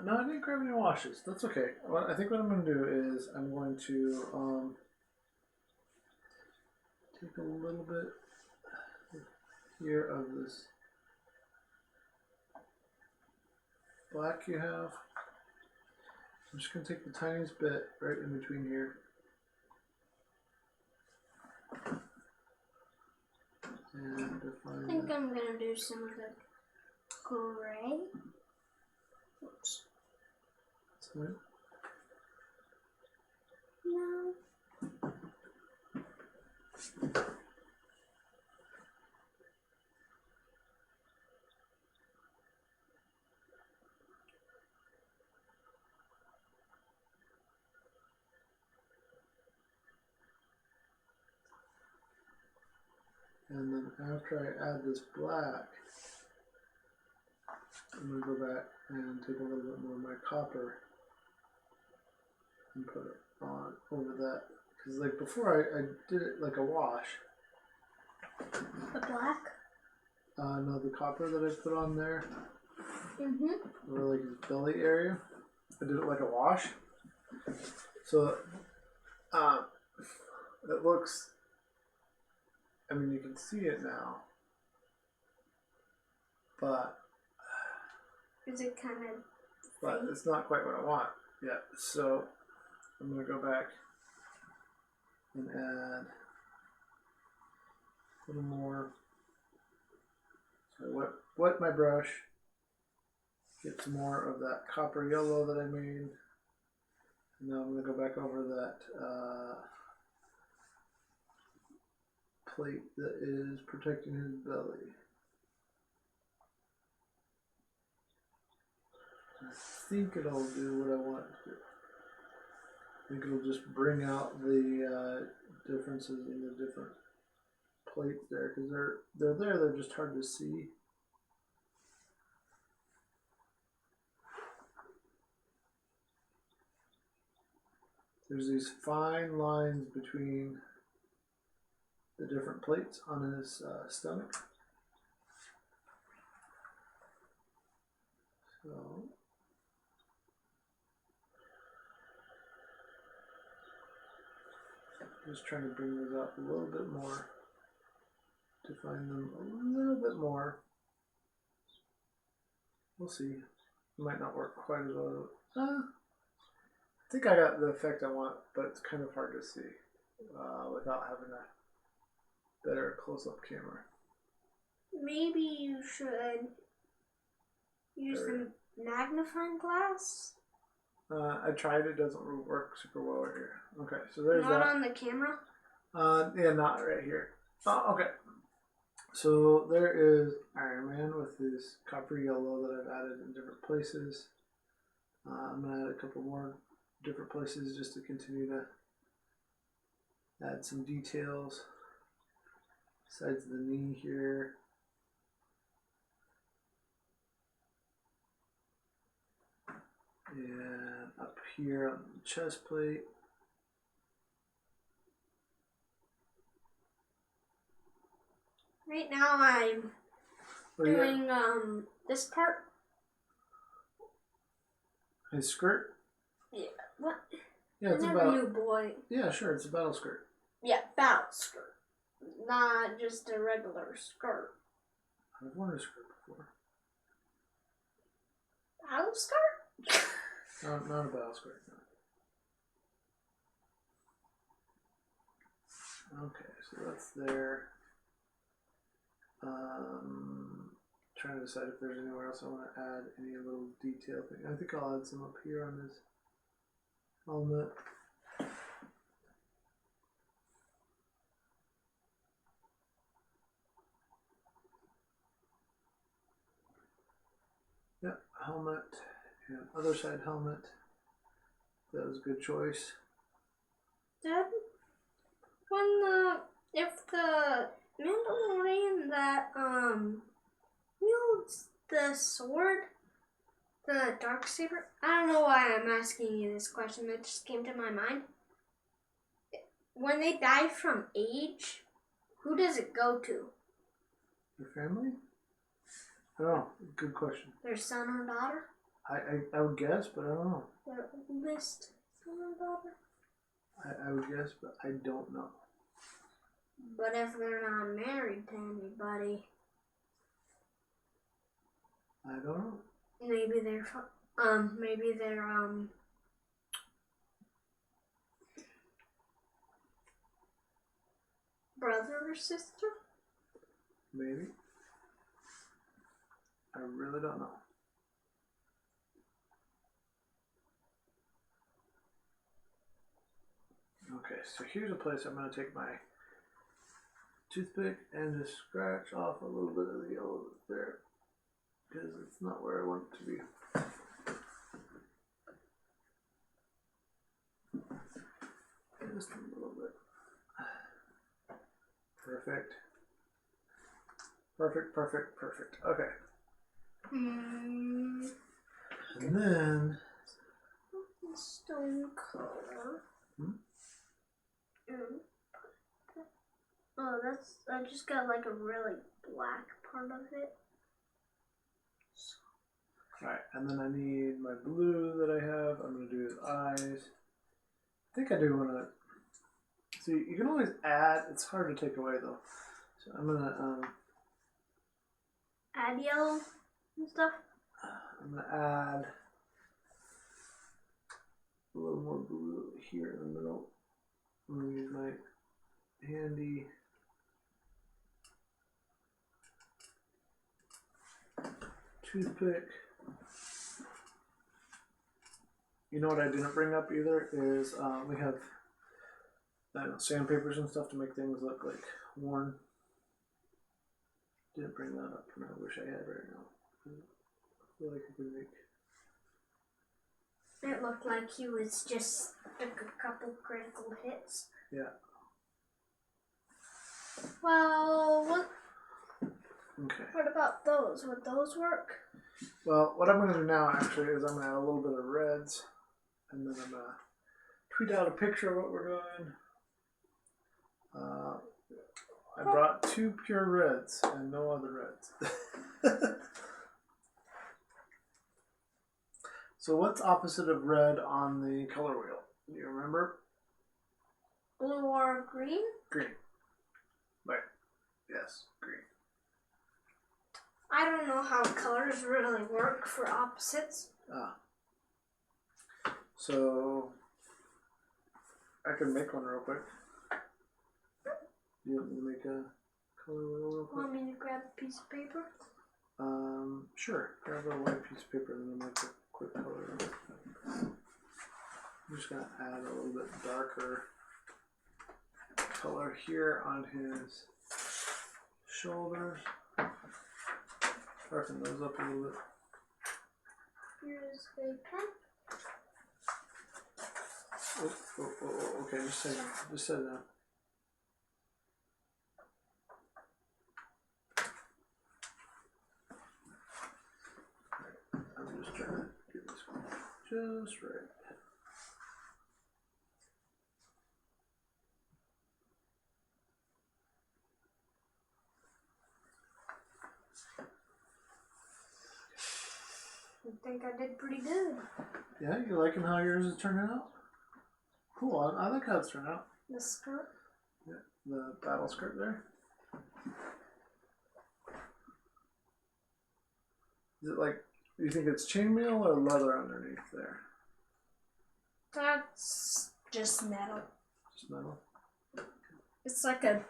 No, I didn't grab any washes. That's okay. Well, I think what I'm going to do is I'm going to take a little bit here of this black you have. I'm just going to take the tiniest bit right in between here. And define I think that. I'm going to do some of the gray. Oops. Sorry. No. And then after I add this black, I'm going to go back and take a little bit more of my copper and put it on over that. Because like before I did it like a wash. The black? No, the copper that I put on there, Mm-hmm. over like his belly area, I did it like a wash. So it looks, I mean, you can see it now, but Is it kind of? but it's not quite what I want yet. So I'm going to go back and add a little more. So I wet my brush, get some more of that copper yellow that I made, and now I'm going to go back over that plate that is protecting his belly. I think it'll do what I want it to do. I think it'll just bring out the differences in the different plates there, because they're there, they're just hard to see. There's these fine lines between the different plates on his stomach. So just trying to bring those out a little bit more, define them a little bit more. We'll see. It might not work quite as well. I think I got the effect I want, but it's kind of hard to see without having a better close-up camera. Maybe you should use the magnifying glass. I tried. It doesn't work super well right here. Okay, so there's not that. Not on the camera? Yeah, not right here. Oh, okay. So there is Iron Man with his copper yellow that I've added in different places. I'm going to add a couple more different places just to continue to add some details. Besides the knee here. And up here on the chest plate. Right now I'm doing this part. His skirt? Yeah. What? Yeah, it's about new boy. Yeah, sure, it's a battle skirt. Yeah, battle skirt. Not just a regular skirt. I've worn a skirt before. Battle skirt? Not a battle skirt, no. Okay, so that's there. Trying to decide if there's anywhere else I want to add any little detail thing. I think I'll add some up here on this helmet. Yeah, helmet and other side helmet. That was a good choice. Dad, if the Mandalorian that wields the sword, the Darksaber, I don't know why I'm asking you this question, that just came to my mind. When they die from age, who does it go to? Your family? I don't know. Good question. Their son or daughter? I would guess, but I don't know. Their oldest son or daughter? I would guess, but I don't know. But if they're not married to anybody, I don't know. maybe they're brother or sister? Maybe. I really don't know. Okay, so here's a place I'm going to take my toothpick and just scratch off a little bit of the yellow that's there, because it's not where I want it to be. Just a little bit. Perfect. Perfect, perfect, perfect. Okay. And then stone color. Oh, I just got like a really black part of it. Alright, and then I need my blue that I have. I'm going to do his eyes. I think I do want to... See, you can always add. It's hard to take away, though. So I'm going to... add yellow and stuff? I'm going to add a little more blue here in the middle. I'm going to use my handy... toothpick. You know what I didn't bring up either is we have I don't know, sandpapers and stuff to make things look like worn. Didn't bring that up, and I wish I had right now. I feel like I could make. It looked like he was just took a couple critical hits. Yeah. Well, Okay. what about those? Would those work? Well, what I'm going to do now actually is I'm going to add a little bit of reds, and then I'm going to tweet out a picture of what we're doing. I brought 2 pure reds and no other reds. So what's opposite of red on the color wheel? Do you remember? Blue or green? Green. Right. Yes, green. I don't know how colors really work for opposites. So I can make one real quick. You want me to make a color wheel real quick? Want me to grab a piece of paper? Sure. Grab a white piece of paper and then make a quick color. I'm just gonna add a little bit darker color here on his shoulders. Darken those up a little bit. Here's a pen. Oh, okay, just set it down. I'm just trying to get this one just right. I think I did pretty good. Yeah, you liking how yours is turning out? Cool, I like how it's turned out. The skirt. Yeah, the battle skirt there. Is it like, do you think it's chainmail or leather underneath there? That's just metal. Just metal? It's like a...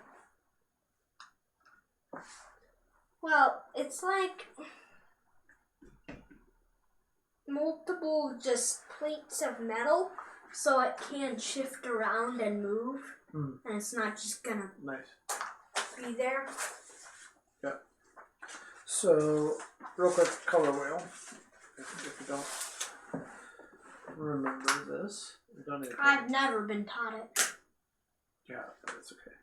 Well, it's like multiple just plates of metal so it can shift around and move. And it's not just gonna be there. Yeah. So, real quick, color wheel. If you don't remember this, you don't need to. I've never been taught it. Yeah, that's okay.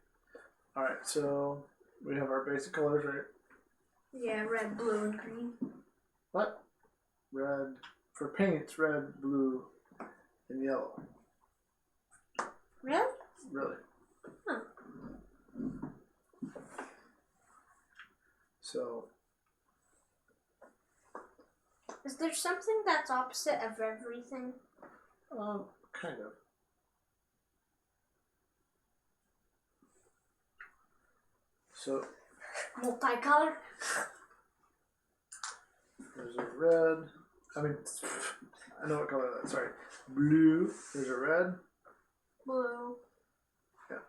Alright, so we have our basic colors, right? Yeah, red, blue, and green. What? Red. For paints, red, blue, and yellow. Really? Really. Huh. So. Is there something that's opposite of everything? Kind of. So. Multicolor? There's a red. I mean, I know what color that is. Sorry. Blue. There's a red. Blue. Yeah.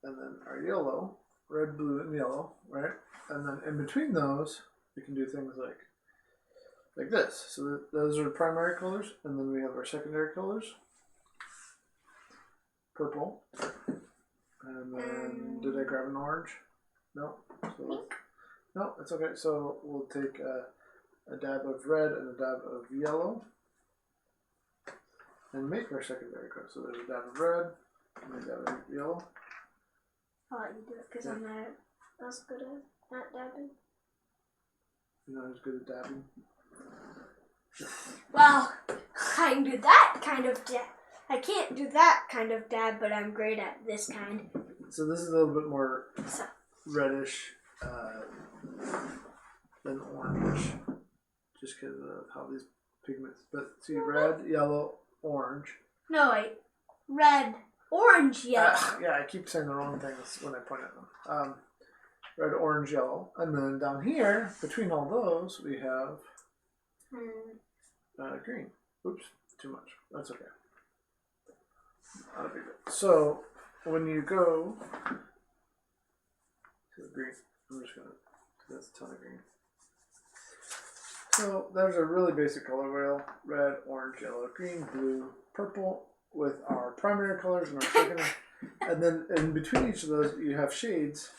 And then our yellow. Red, blue, and yellow. Right? And then in between those, we can do things like this. So those are the primary colors. And then we have our secondary colors. Purple. And then, did I grab an orange? No. So, no, it's okay. So we'll take a dab of red and a dab of yellow and make our secondary color. So there's a dab of red and a dab of yellow. I'll let you do it because I'm not as good at dabbing. You're not as good at dabbing? Well, I can do that kind of dab. I can't do that kind of dab, but I'm great at this kind. So this is a little bit more reddish than orange, just because of how these pigments. But see, red, yellow, orange. No, wait. Red, orange, yellow. Yeah, I keep saying the wrong things when I point at them. Red, orange, yellow. And then down here, between all those, we have green. Oops, too much. That's okay. Not a big deal. So, when you go to the green, I'm just going to, that's a ton of green. So, there's a really basic color wheel. Red, orange, yellow, green, blue, purple, with our primary colors and our secondary. And then in between each of those, you have shades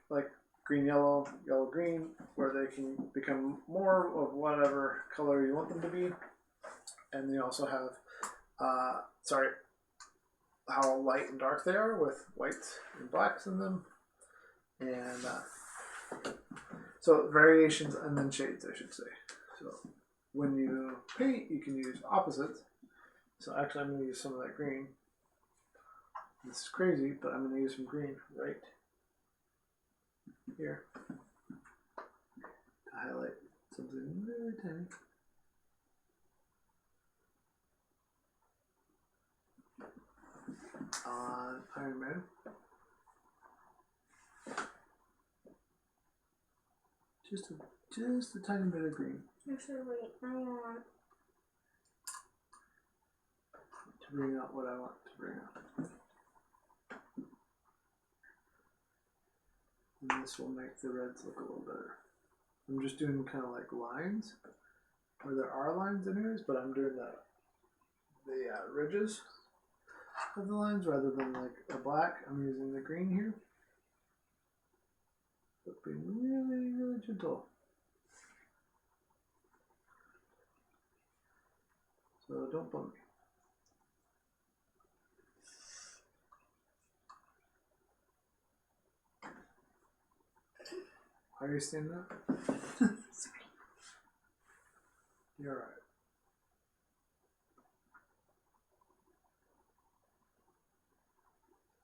like green, yellow, yellow, green, where they can become more of whatever color you want them to be. And you also have, how light and dark they are with whites and blacks in them. And so variations and then shades, I should say. So when you paint, you can use opposites. So actually, I'm going to use some of that green. This is crazy, but I'm going to use some green right here to highlight something really tiny. On Iron Man. Just a tiny bit of green. Actually, wait, I want to bring out what I want to bring out. And this will make the reds look a little better. I'm just doing kind of like lines, where there are lines anyways, but I'm doing the ridges of the lines rather than like a black. I'm using the green here. But being really, really gentle. So don't bump me. Are you standing up? sorry. You're alright.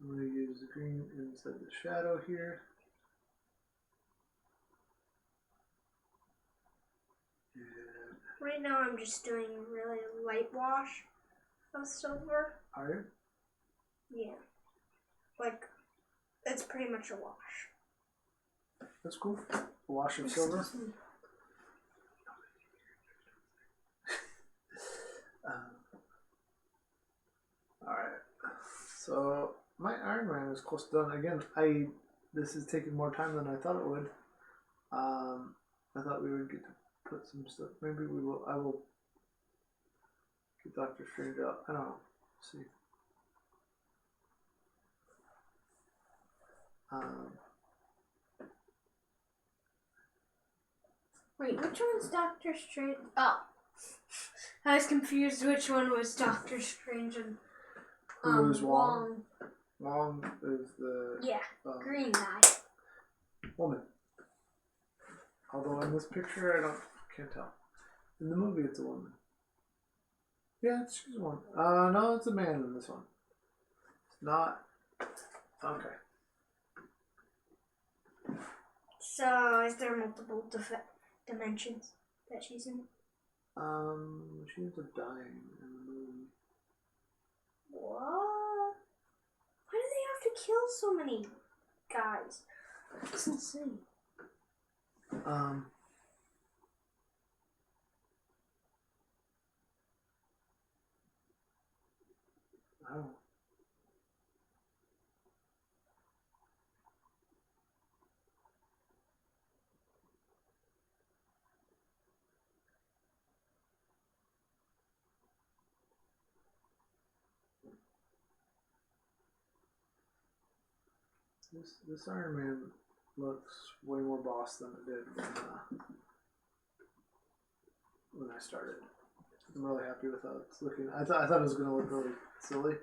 I'm going to use the green inside the shadow here. And Right now I'm just doing really light wash of silver. are you? Yeah. Like, it's pretty much a wash. That's cool. A wash of silver. Alright. So my Iron Man is close to done. Again, this is taking more time than I thought it would. I thought we would get to put some stuff. Maybe we will. I will get Doctor Strange out. I don't know. Let's see. Wait, which one's Doctor Strange? Oh. I was confused which one was Doctor Strange and Who is Wong? Wong is the green guy. woman. Although in this picture, can't tell. In the movie, it's a woman. Yeah, she's a woman. No, it's a man in this one. It's not. Okay. So, is there multiple dimensions that she's in? She ends up dying in the movie. What? Why do they have to kill so many guys? That's insane. I don't. This Iron Man looks way more boss than it did when I started. I'm really happy with how it's looking. I thought it was going to look really silly,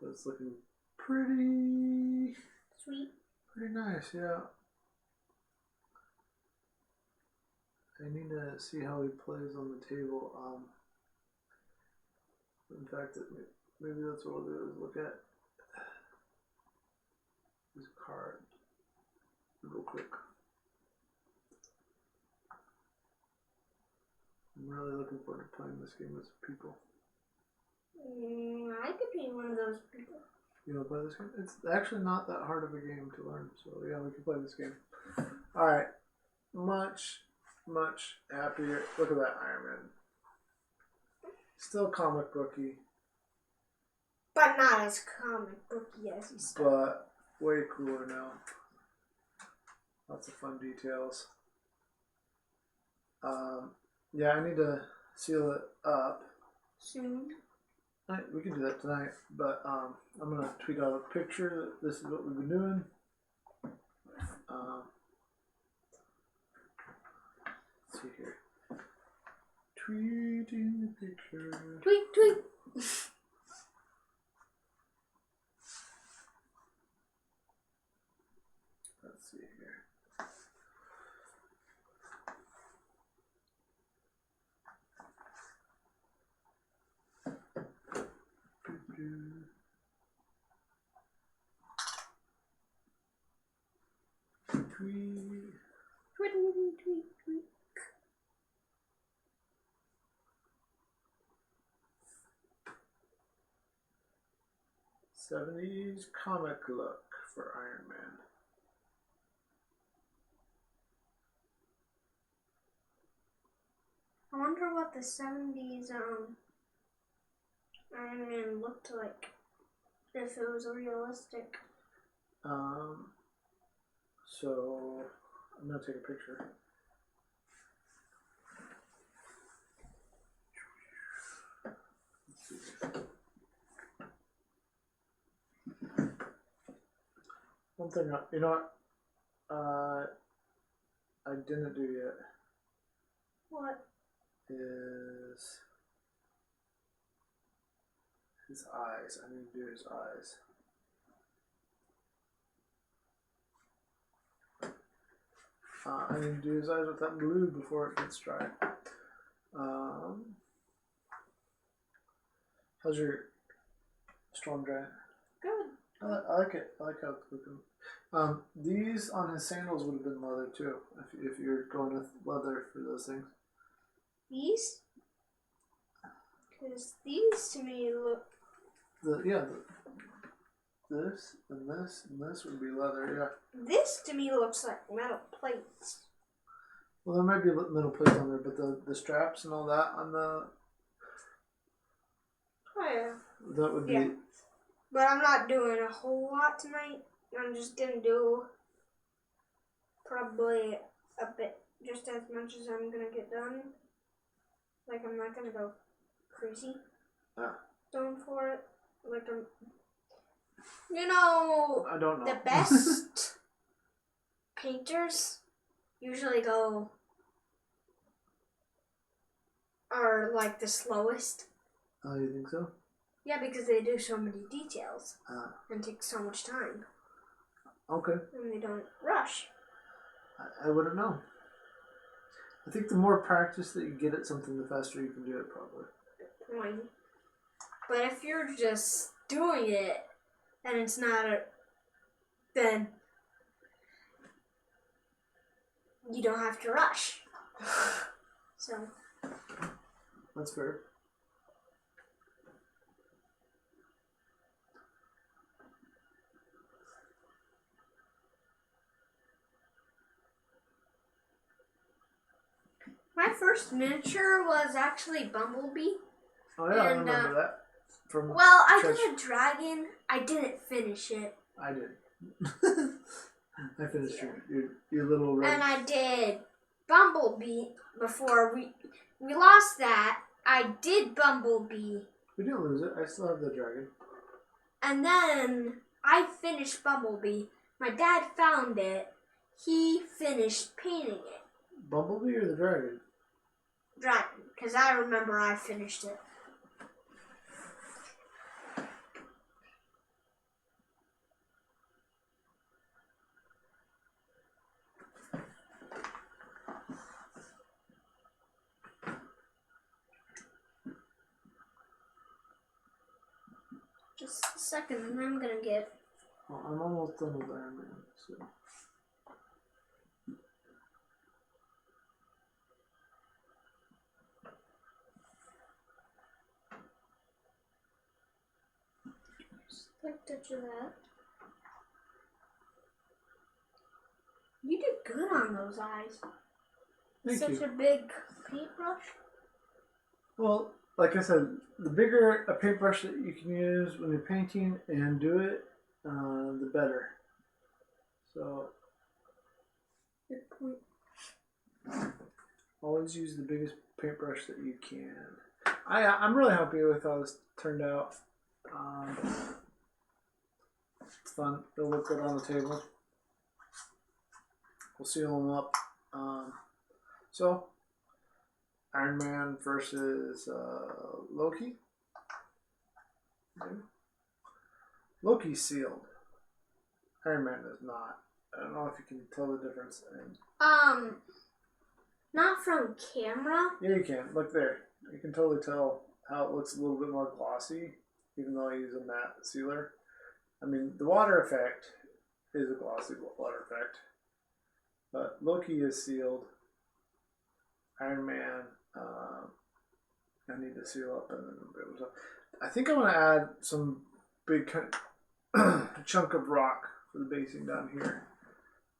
but it's looking pretty sweet, pretty nice. Yeah. I need to see how he plays on the table. In fact, maybe that's what I'll do is look at his card real quick. I'm really looking forward to playing this game with people. I could be one of those people. You want to play this game? It's actually not that hard of a game to learn, so yeah, we can play this game. Alright. Much happier. Look at that Iron Man. Still comic booky. But not as comic booky as he started. But way cooler now. Lots of fun details. Yeah, I need to seal it up. Soon. We can do that tonight, but I'm gonna tweet out a picture that this is what we've been doing. Let's see here. Tweeting the picture. Tweet, tweet. Let's see here. Tweet. Tweet, tweet, tweet. '70s comic look for Iron Man. I wonder what the 70s Iron Man looked like if it was realistic. So I'm gonna take a picture. Let's see. One thing, you know what? I didn't do yet What? is his eyes. I need to do his eyes. I need to do his eyes with that glue before it gets dry. How's your storm dry? Good. I like it. I like how it's looking. These on his sandals would have been leather too, if you're going with leather for those things. These? Because these to me look... This and this and this would be leather, yeah. This to me looks like metal plates. Well, there might be metal plates on there, but the straps and all that on the... Oh yeah. That would be... Yeah. But I'm not doing a whole lot tonight. I'm just gonna do probably a bit, just as much as I'm gonna get done. Like, I'm not gonna go crazy going for it. Like, you know, I don't know. the best painters usually are like the slowest. Oh, you think so? Yeah, because they do so many details and take so much time. Okay. And they don't rush. I wouldn't know. I think the more practice that you get at something, the faster you can do it, probably. Good point. But if you're just doing it and it's not then you don't have to rush. So. That's fair. My first miniature was actually Bumblebee. Oh yeah, I remember that. Well, I did a dragon. I didn't finish it. I did. I finished your little red. And I did Bumblebee before we lost that. I did Bumblebee. We didn't lose it. I still have the dragon. And then I finished Bumblebee. My dad found it. He finished painting it. Bumblebee or the dragon? Dragon, because I remember I finished it. Just a second, and I'm gonna get... Well, I'm almost done with Iron Man, so... Like touch of that. You did good on those eyes. Thank you. Such a big paintbrush. Well, like I said, the bigger a paintbrush that you can use when you're painting and do it, the better. So, Good point. always use the biggest paintbrush that you can. I'm really happy with how this turned out. It's fun. It'll look good on the table. We'll seal them up. So, Iron Man versus Loki. Okay. Loki's sealed. Iron Man is not. I don't know if you can tell the difference. Not from camera. Yeah, you can. Look there. You can totally tell how it looks a little bit more glossy, even though I use a matte sealer. I mean, the water effect is a glossy water effect. But Loki is sealed. Iron Man, I need to seal up and then be able to. I think I'm going to add some big chunk of rock for the basing down here.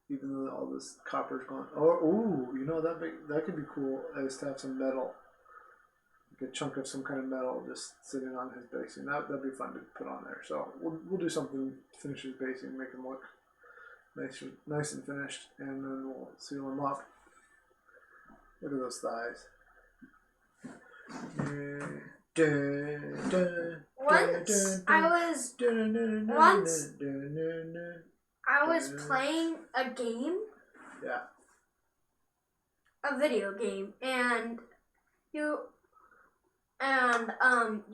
Even though all this copper's gone. Oh, ooh, you know that could be cool. Is to have some metal, like a chunk of some kind of metal, just sitting on his basing. That'd be fun to put on there. So we'll do something to finish his basing, make him look nice and finished, and then we'll seal him up. Look at those thighs. I was playing a game. Yeah. A video game, and you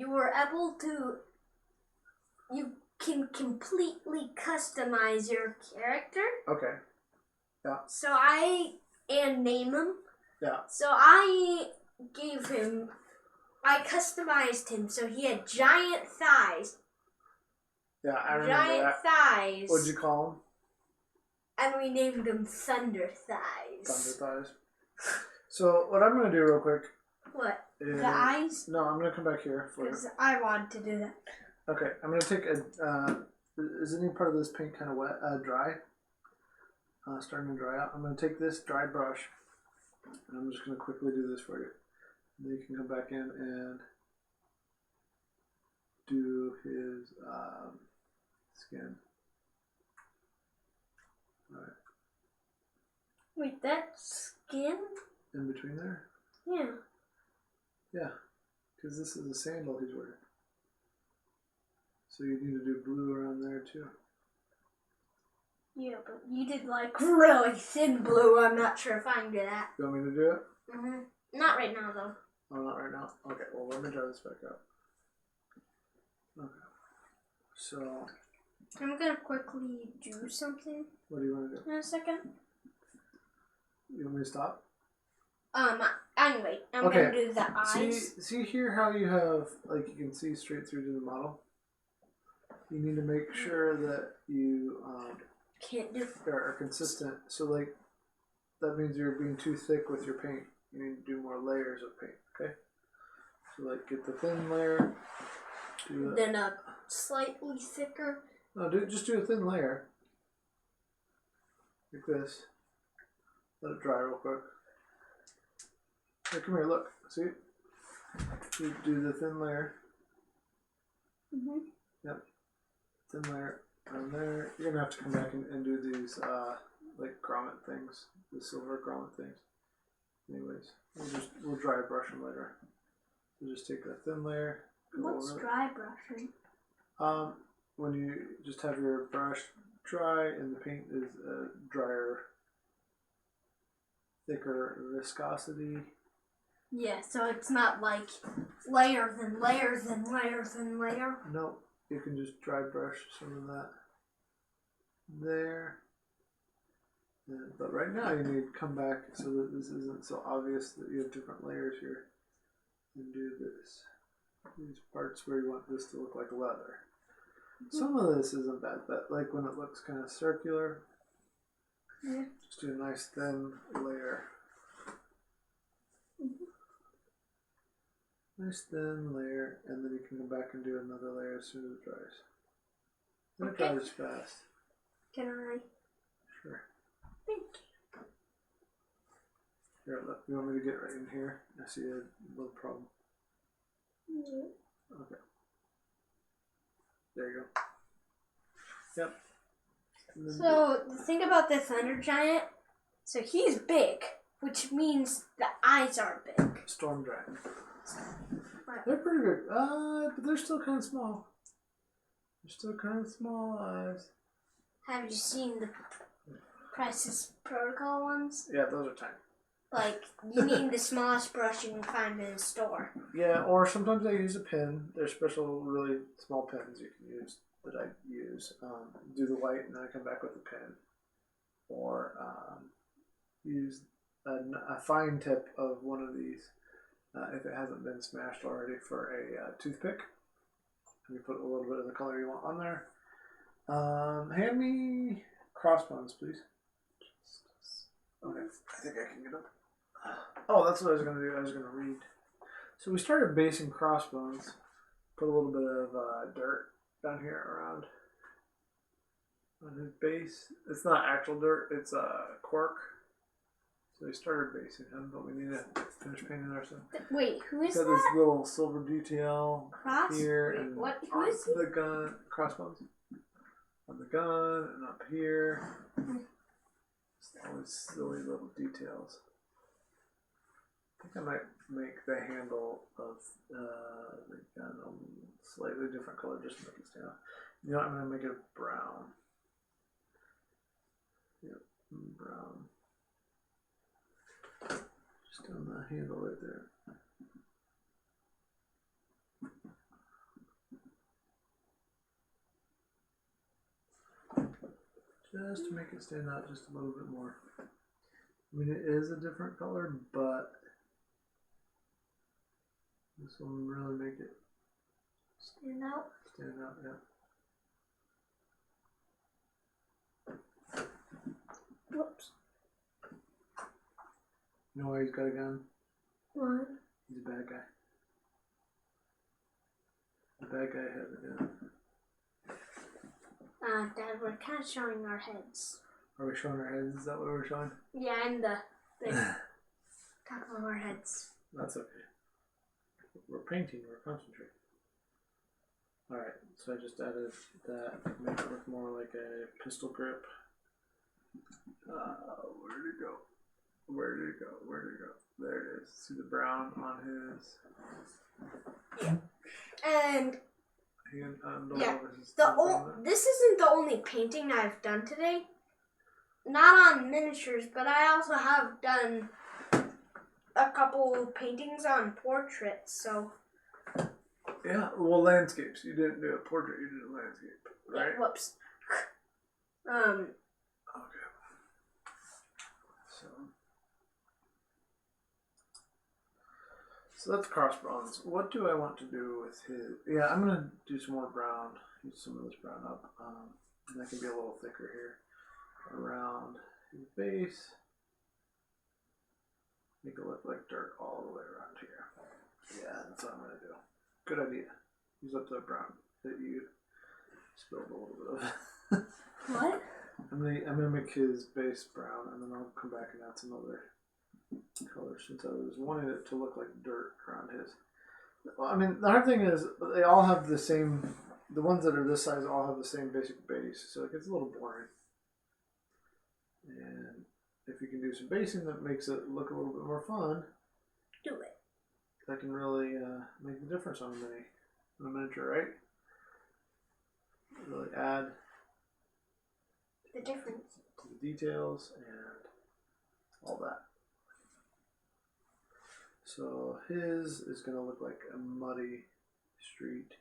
were able to. You can completely customize your character. Okay. Yeah. So name him. Yeah. So I customized him so he had giant thighs. Yeah, I remember giant that. Thighs. What'd you call him? And we named him Thunder Thighs. Thunder Thighs. So what I'm going to do real quick. What? Is, the eyes? No, I'm going to come back here for you. Because I wanted to do that. Okay, I'm going to take is any part of this paint kind of wet, dry? Starting to dry out. I'm going to take this dry brush, and I'm just going to quickly do this for you. And then you can come back in and do his skin. All right. Wait, that's skin? In between there? Yeah. Yeah, because this is a sandal he's wearing. So you need to do blue around there too. Yeah, but you did like really thin blue. I'm not sure if I can do that. You want me to do it? Mm-hmm. Not right now, though. Oh, not right now? Okay, well, let me dry this back up. Okay. So. I'm going to quickly do something. What do you want to do? In a second. You want me to stop? Anyway, I'm going to do the eyes. See here how you have, like, you can see straight through to the model? You need to make sure that you are consistent. So, like, that means you're being too thick with your paint. You need to do more layers of paint, okay? So, like, get the thin layer. Then a slightly thicker. No, just do a thin layer. Like this. Let it dry real quick. Hey, come here, look. See? You do the thin layer. Mm-hmm. Yep. Thin layer on there. You're gonna have to come back and do these like grommet things, the silver grommet things. Anyways, we'll dry brush them later. So just take a thin layer. What's dry brushing? When you just have your brush dry and the paint is drier, thicker viscosity. Yeah, so it's not like layers and layers and layers and layers. No, you can just dry brush some of that there. But right now you need to come back so that this isn't so obvious that you have different layers here. And do this. These parts where you want this to look like leather. Mm-hmm. Some of this isn't bad, but like when it looks kind of circular, yeah. Just do a nice thin layer. Mm-hmm. Nice thin layer, and then you can come back and do another layer as soon as it dries. And Okay. it dries fast. Can I? Sure. Thank you. Here, look, you want me to get right in here? I see a little problem. Mm-hmm. Okay. There you go. Yep. So the thing about the Thunder Giant, so he's big, which means the eyes are big. Storm Dragon. They're pretty big. But they're still kind of small. They're still kind of small eyes. Have you seen the Crisis Protocol ones? Yeah, those are tiny. Like, you need the smallest brush you can find in a store. Yeah, or sometimes I use a pen. There's special, really small pens you can use that I use. Do the white and then I come back with a pen. Or use a fine tip of one of these if it hasn't been smashed already for a toothpick. And you put a little bit of the color you want on there. Hand me crossbones, please. Okay, I think I can get up. Oh, that's what I was going to do. I was going to read. So we started basing crossbones. Put a little bit of dirt down here around on his base. It's not actual dirt, it's cork. So we started basing him, but we need to finish painting ourselves. Wait, who is Got that? this little silver detail here. Wait, and what? Who on is he? the gun, crossbones. On the gun and up here. All these silly little details. I think I might make the handle of the gun a slightly different color just to make it stand out. You know what, I'm going to make it brown. Yep, brown. Just on the handle right there. Just to make it stand out just a little bit more. I mean, it is a different color, but this will really make it Stand out. stand out, yeah. Whoops. You know why he's got a gun? What? He's a bad guy. The bad guy has a gun. Dad, we're kind of showing our heads. Are we showing our heads? Is that what we're showing? Yeah, and the top of our heads. That's okay. We're painting, we're concentrating. Alright, so I just added that, make it look more like a pistol grip. Where'd it go? Where'd it go? Where'd it go? There it is. See the brown on his And hand yeah, over his this isn't the only painting I've done today. Not on miniatures, but I also have done a couple paintings on portraits. So yeah, well, landscapes. You didn't do a portrait. You did a landscape, right? yeah, whoops. Okay. So that's crossbones. What do I want to do with his? Yeah, I'm gonna do some more brown. Use some of this brown up, and that can be a little thicker here around his base. Make it look like dirt all the way around here. Yeah, that's what I'm gonna do. Good idea. Use up the brown that you spilled a little bit of. What? I'm gonna make his base brown, and then I'll come back and add some other colors since I was wanting it to look like dirt around his. Well, I mean, the hard thing is they all have the same. The ones that are this size all have the same basic base, so it gets a little boring. And if you can do some basing that makes it look a little bit more fun, Do it. that can really make the difference on a miniature, right? Really add The difference. to the details and all that. So his is going to look like a muddy street,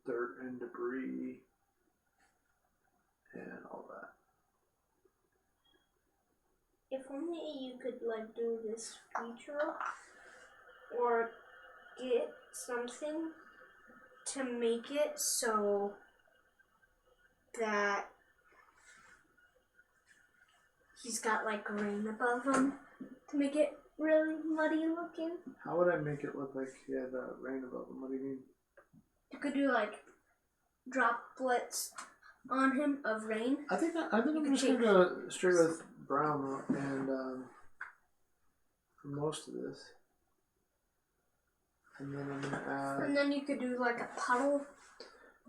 dirt and debris, and all that. If only you could like do this feature or get something to make it so that he's got like rain above him to make it really muddy looking. How would I make it look like he had rain above him? What do you mean? You could do like droplets on him of rain. I think I'm just going to go straight with brown and for most of this. And then I'm going to add... And then you could do like a puddle.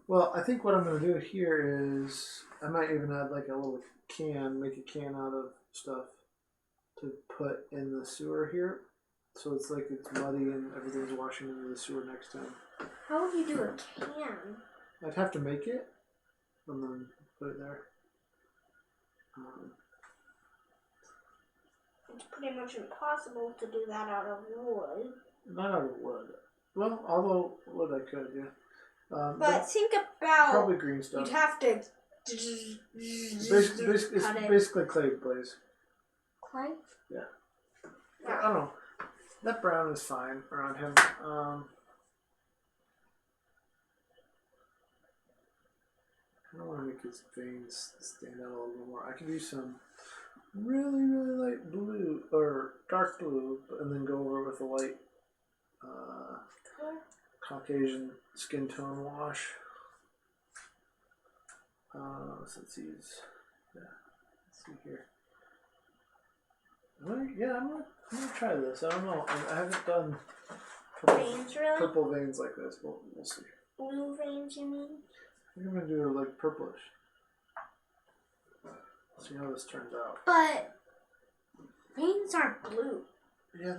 Well, I think what I'm going to do here is I might even add like a little can, make a can out of stuff to put in the sewer here. So it's like it's muddy and everything's washing into the sewer next time. How would you do a can? I'd have to make it and then put it there. It's pretty much impossible to do that out of wood. Not out of wood. Well, although wood I could, yeah. But think about probably green stuff. You'd have to It's basically clay glaze. Clay? Yeah. I don't know. That brown is fine around him. I don't want to make his veins stand out a little bit more. I could use some really, really light blue or dark blue, and then go over it with a light Caucasian skin tone wash. So let's use, let's see here. I'm gonna try this. I don't know. I haven't done purple veins like this, but we'll see. Blue veins, you mean? I think I'm gonna do like purplish. See how this turns out. But veins are blue. Yeah,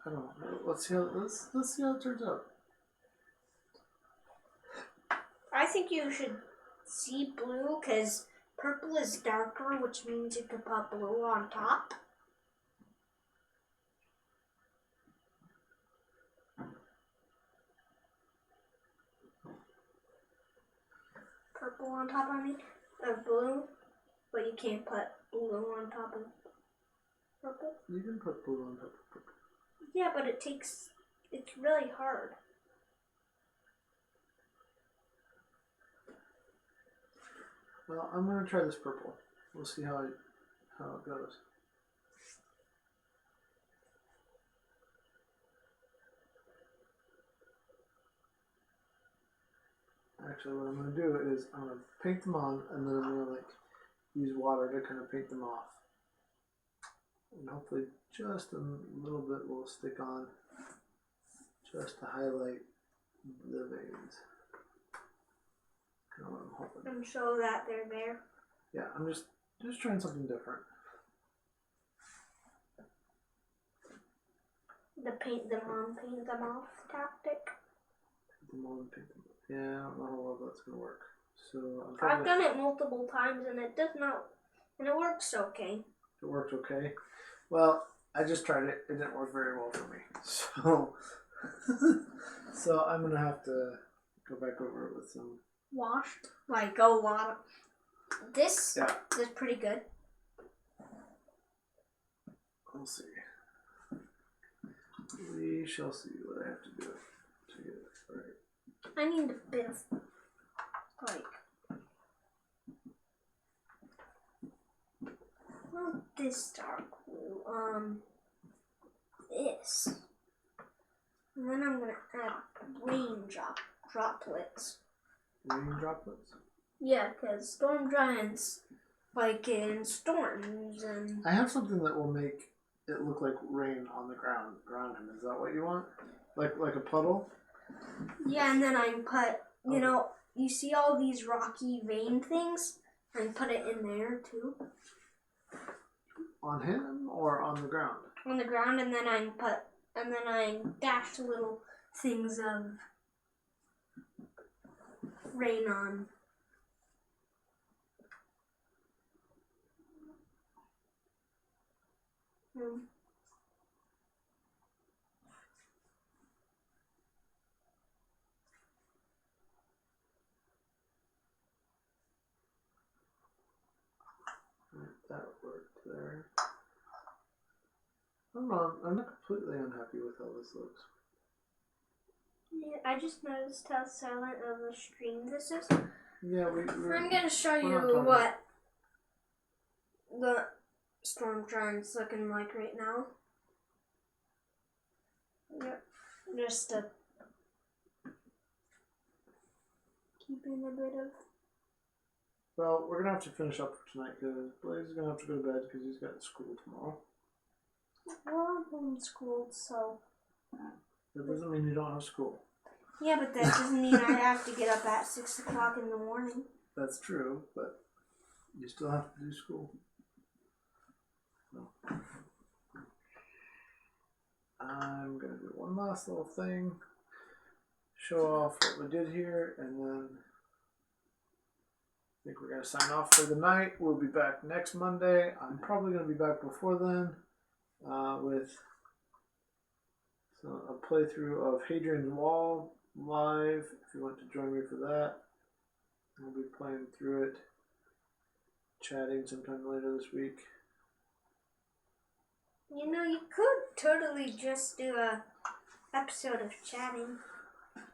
I don't know. Let's see how it turns out. I think you should see blue because purple is darker, which means you could put blue on top. Purple on top, I mean, of blue, but you can't put blue on top of purple. You can put blue on top of purple. Yeah, but it's really hard. Well, I'm gonna try this purple. We'll see how it goes. Actually, what I'm gonna do is I'm gonna paint them on, and then I'm gonna like use water to kind of paint them off, and hopefully just a little bit will stick on, just to highlight the veins. Kind of what I'm hoping. And show that they're there. Yeah, I'm just trying something different. The paint them on, paint them off tactic. Paint them on, paint them off. Yeah, I don't know how well that's gonna work. So I've done it multiple times and it works okay. It worked okay. Well, I just tried it. It didn't work very well for me. So, so I'm gonna have to go back over it with some washed, like a lot. This is pretty good. We'll see. We shall see what I have to do to get it right. I need a bit of like. Not this dark blue. This. And then I'm gonna add rain droplets. Rain droplets? Yeah, because storm giants, like in storms and. I have something that will make it look like rain on the ground around him. Is that what you want? Like a puddle? Yeah, and then I can put, you see all these rocky vein things? I can put it in there too. On him or on the ground? On the ground, and then I can dash little things of rain on. That worked there. I don't know, I'm not completely unhappy with how this looks. Yeah, I just noticed how silent of a stream this is. Yeah, I'm going to show you what the storm giant's looking like right now. Yep, just to keep in a bit of... Well, we're going to have to finish up for tonight because Blaze is going to have to go to bed because he's got school tomorrow. Well, I'm homeschooled, so... That doesn't mean you don't have school. Yeah, but that doesn't mean I have to get up at 6 o'clock in the morning. That's true, but you still have to do school. No. I'm going to do one last little thing, show off what we did here, and then I think we're going to sign off for the night. We'll be back next Monday. I'm probably going to be back before then with a playthrough of Hadrian's Wall live. If you want to join me for that, I'll be playing through it, chatting sometime later this week. You know, you could totally just do a episode of chatting.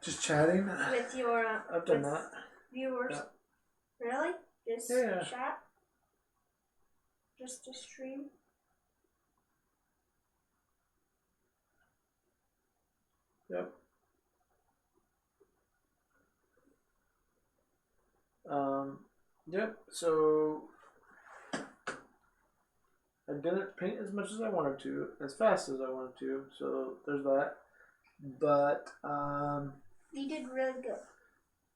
Just chatting? With your I've done that. Viewers. Yeah. Really? Just chat? Just a stream? Yep. Yep, so I didn't paint as much as I wanted to, as fast as I wanted to, so there's that. But, you did really good.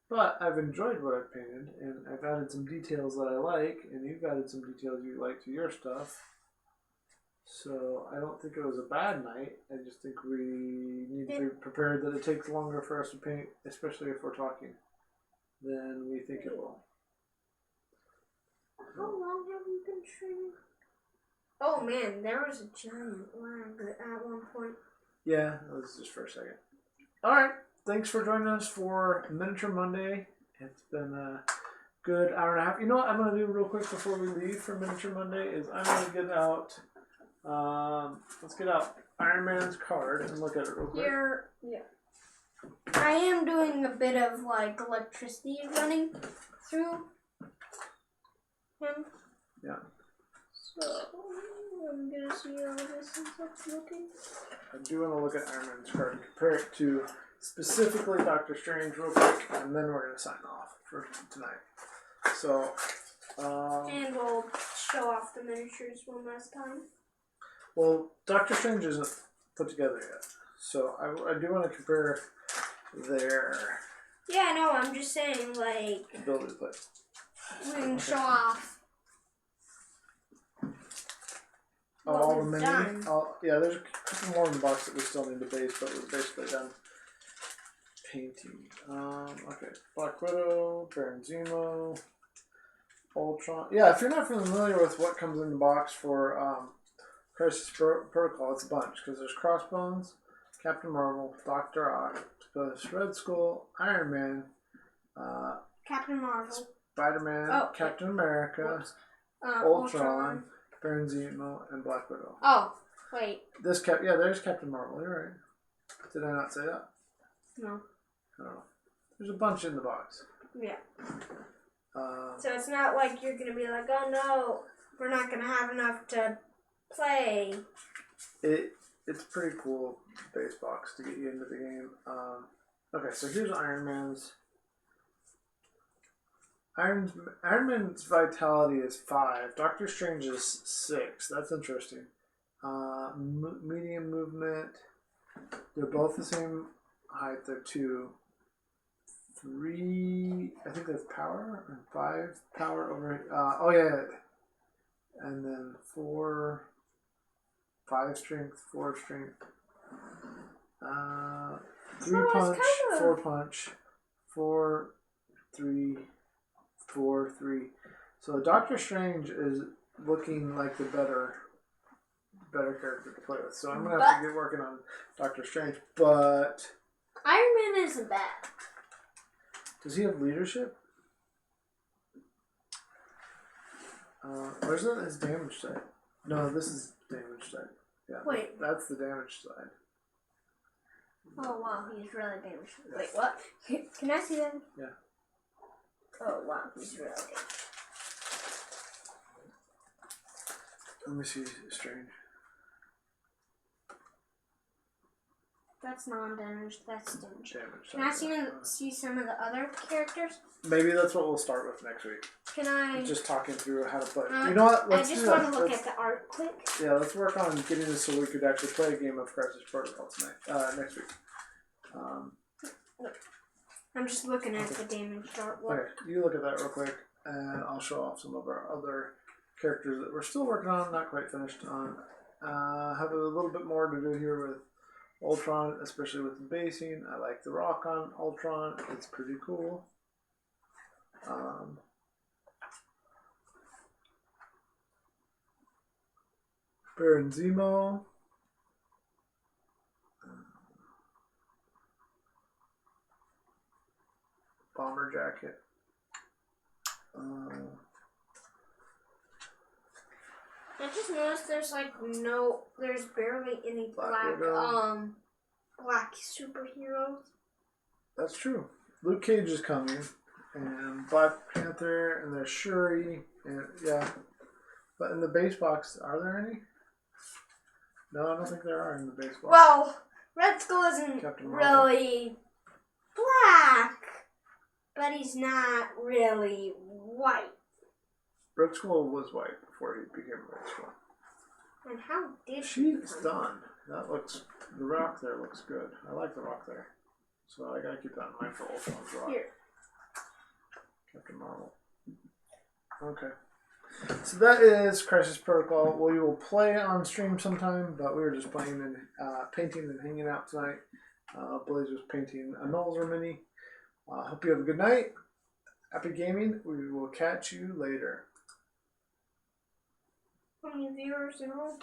But I've enjoyed what I've painted, and I've added some details that I like, and you've added some details you like to your stuff. So I don't think it was a bad night. I just think we need to be prepared that it takes longer for us to paint, especially if we're talking, than we think it will. How long have you been streaming? Oh man, there was a giant lag at one point. Yeah, that was just for a second. Alright, thanks for joining us for Miniature Monday. It's been a good hour and a half. You know what I'm going to do real quick before we leave for Miniature Monday is I'm going to get out, let's get out Iron Man's card and look at it real quick. Yeah. I am doing a bit of like electricity running through him. Yeah. So I'm gonna see how this is looking. I do want to look at Iron Man's card and compare it to specifically Doctor Strange real quick, and then we're going to sign off for tonight. So, and we'll show off the miniatures one last time. Well, Doctor Strange isn't put together yet, so I do want to compare their... Yeah, no, I'm just saying, like... ability to play. We can show off. All the mini? Yeah, there's a couple more in the box that we still need to base, but we're basically done painting. Okay, Black Widow, Baron Zemo, Ultron. Yeah, if you're not familiar with what comes in the box for Crisis Protocol, it's a bunch, because there's Crossbones, Captain Marvel, Dr. Octopus, Red Skull, Iron Man, Captain Marvel, Spider-Man, Captain America, Ultron, Baron Zemo, and Black Widow. Oh, wait. There's Captain Marvel. You're right. Did I not say that? No. I don't know. There's a bunch in the box. Yeah. So it's not like you're going to be like, oh no, we're not going to have enough to play. It's a pretty cool base box to get you into the game. Okay, so here's Iron Man's. Iron Man's vitality is 5. Doctor Strange is 6. That's interesting. Medium movement. They're both the same height. They're 2. 3. I think that's power. And 5 power over. Oh yeah. And then 4. 5 strength. 4 strength. 3 punch. 4 punch. 4. 3. 4, 3. So Doctor Strange is looking like the better character to play with. So I'm gonna have to get working on Doctor Strange. But Iron Man isn't bad. Does he have leadership? Where's his damage side? No, this is damage side. Yeah. Wait. That's the damage side. Oh wow, he's really damaged. Wait, what? Can I see that? Yeah. Oh wow, he's really damaged. Let me see Strange. That's non-damaged, that's damaged. Damage. Can I see some of the other characters? Maybe that's what we'll start with next week. Can I? Just talking through how to play. You know what? Let's I just do want that. to look at the art quick. Yeah, let's work on getting this so we could actually play a game of Crisis Protocol tonight. Next week. I'm just looking at the damage artwork. Okay, you look at that real quick, and I'll show off some of our other characters that we're still working on, not quite finished on. Have a little bit more to do here with Ultron, especially with the basing. I like the rock on Ultron. It's pretty cool. Baron Zemo. Bomber jacket. I just noticed there's there's barely any black superheroes. That's true. Luke Cage is coming, and Black Panther, and there's Shuri, and yeah. But in the base box, are there any? No, I don't think there are in the base box. Well, Red Skull isn't really black, but he's not really white. Red Skull was white before he became Red Skull. And how did she's done? That looks, the rock there looks good. I like the rock there. So I gotta keep that in mind for Ultron's rock. Here. Captain Marvel. Okay. So that is Crisis Protocol. We will play on stream sometime, but we were just playing and painting and hanging out tonight. Blaze was painting a Nolzer mini. Hope you have a good night. Happy gaming. We will catch you later. How many viewers in all?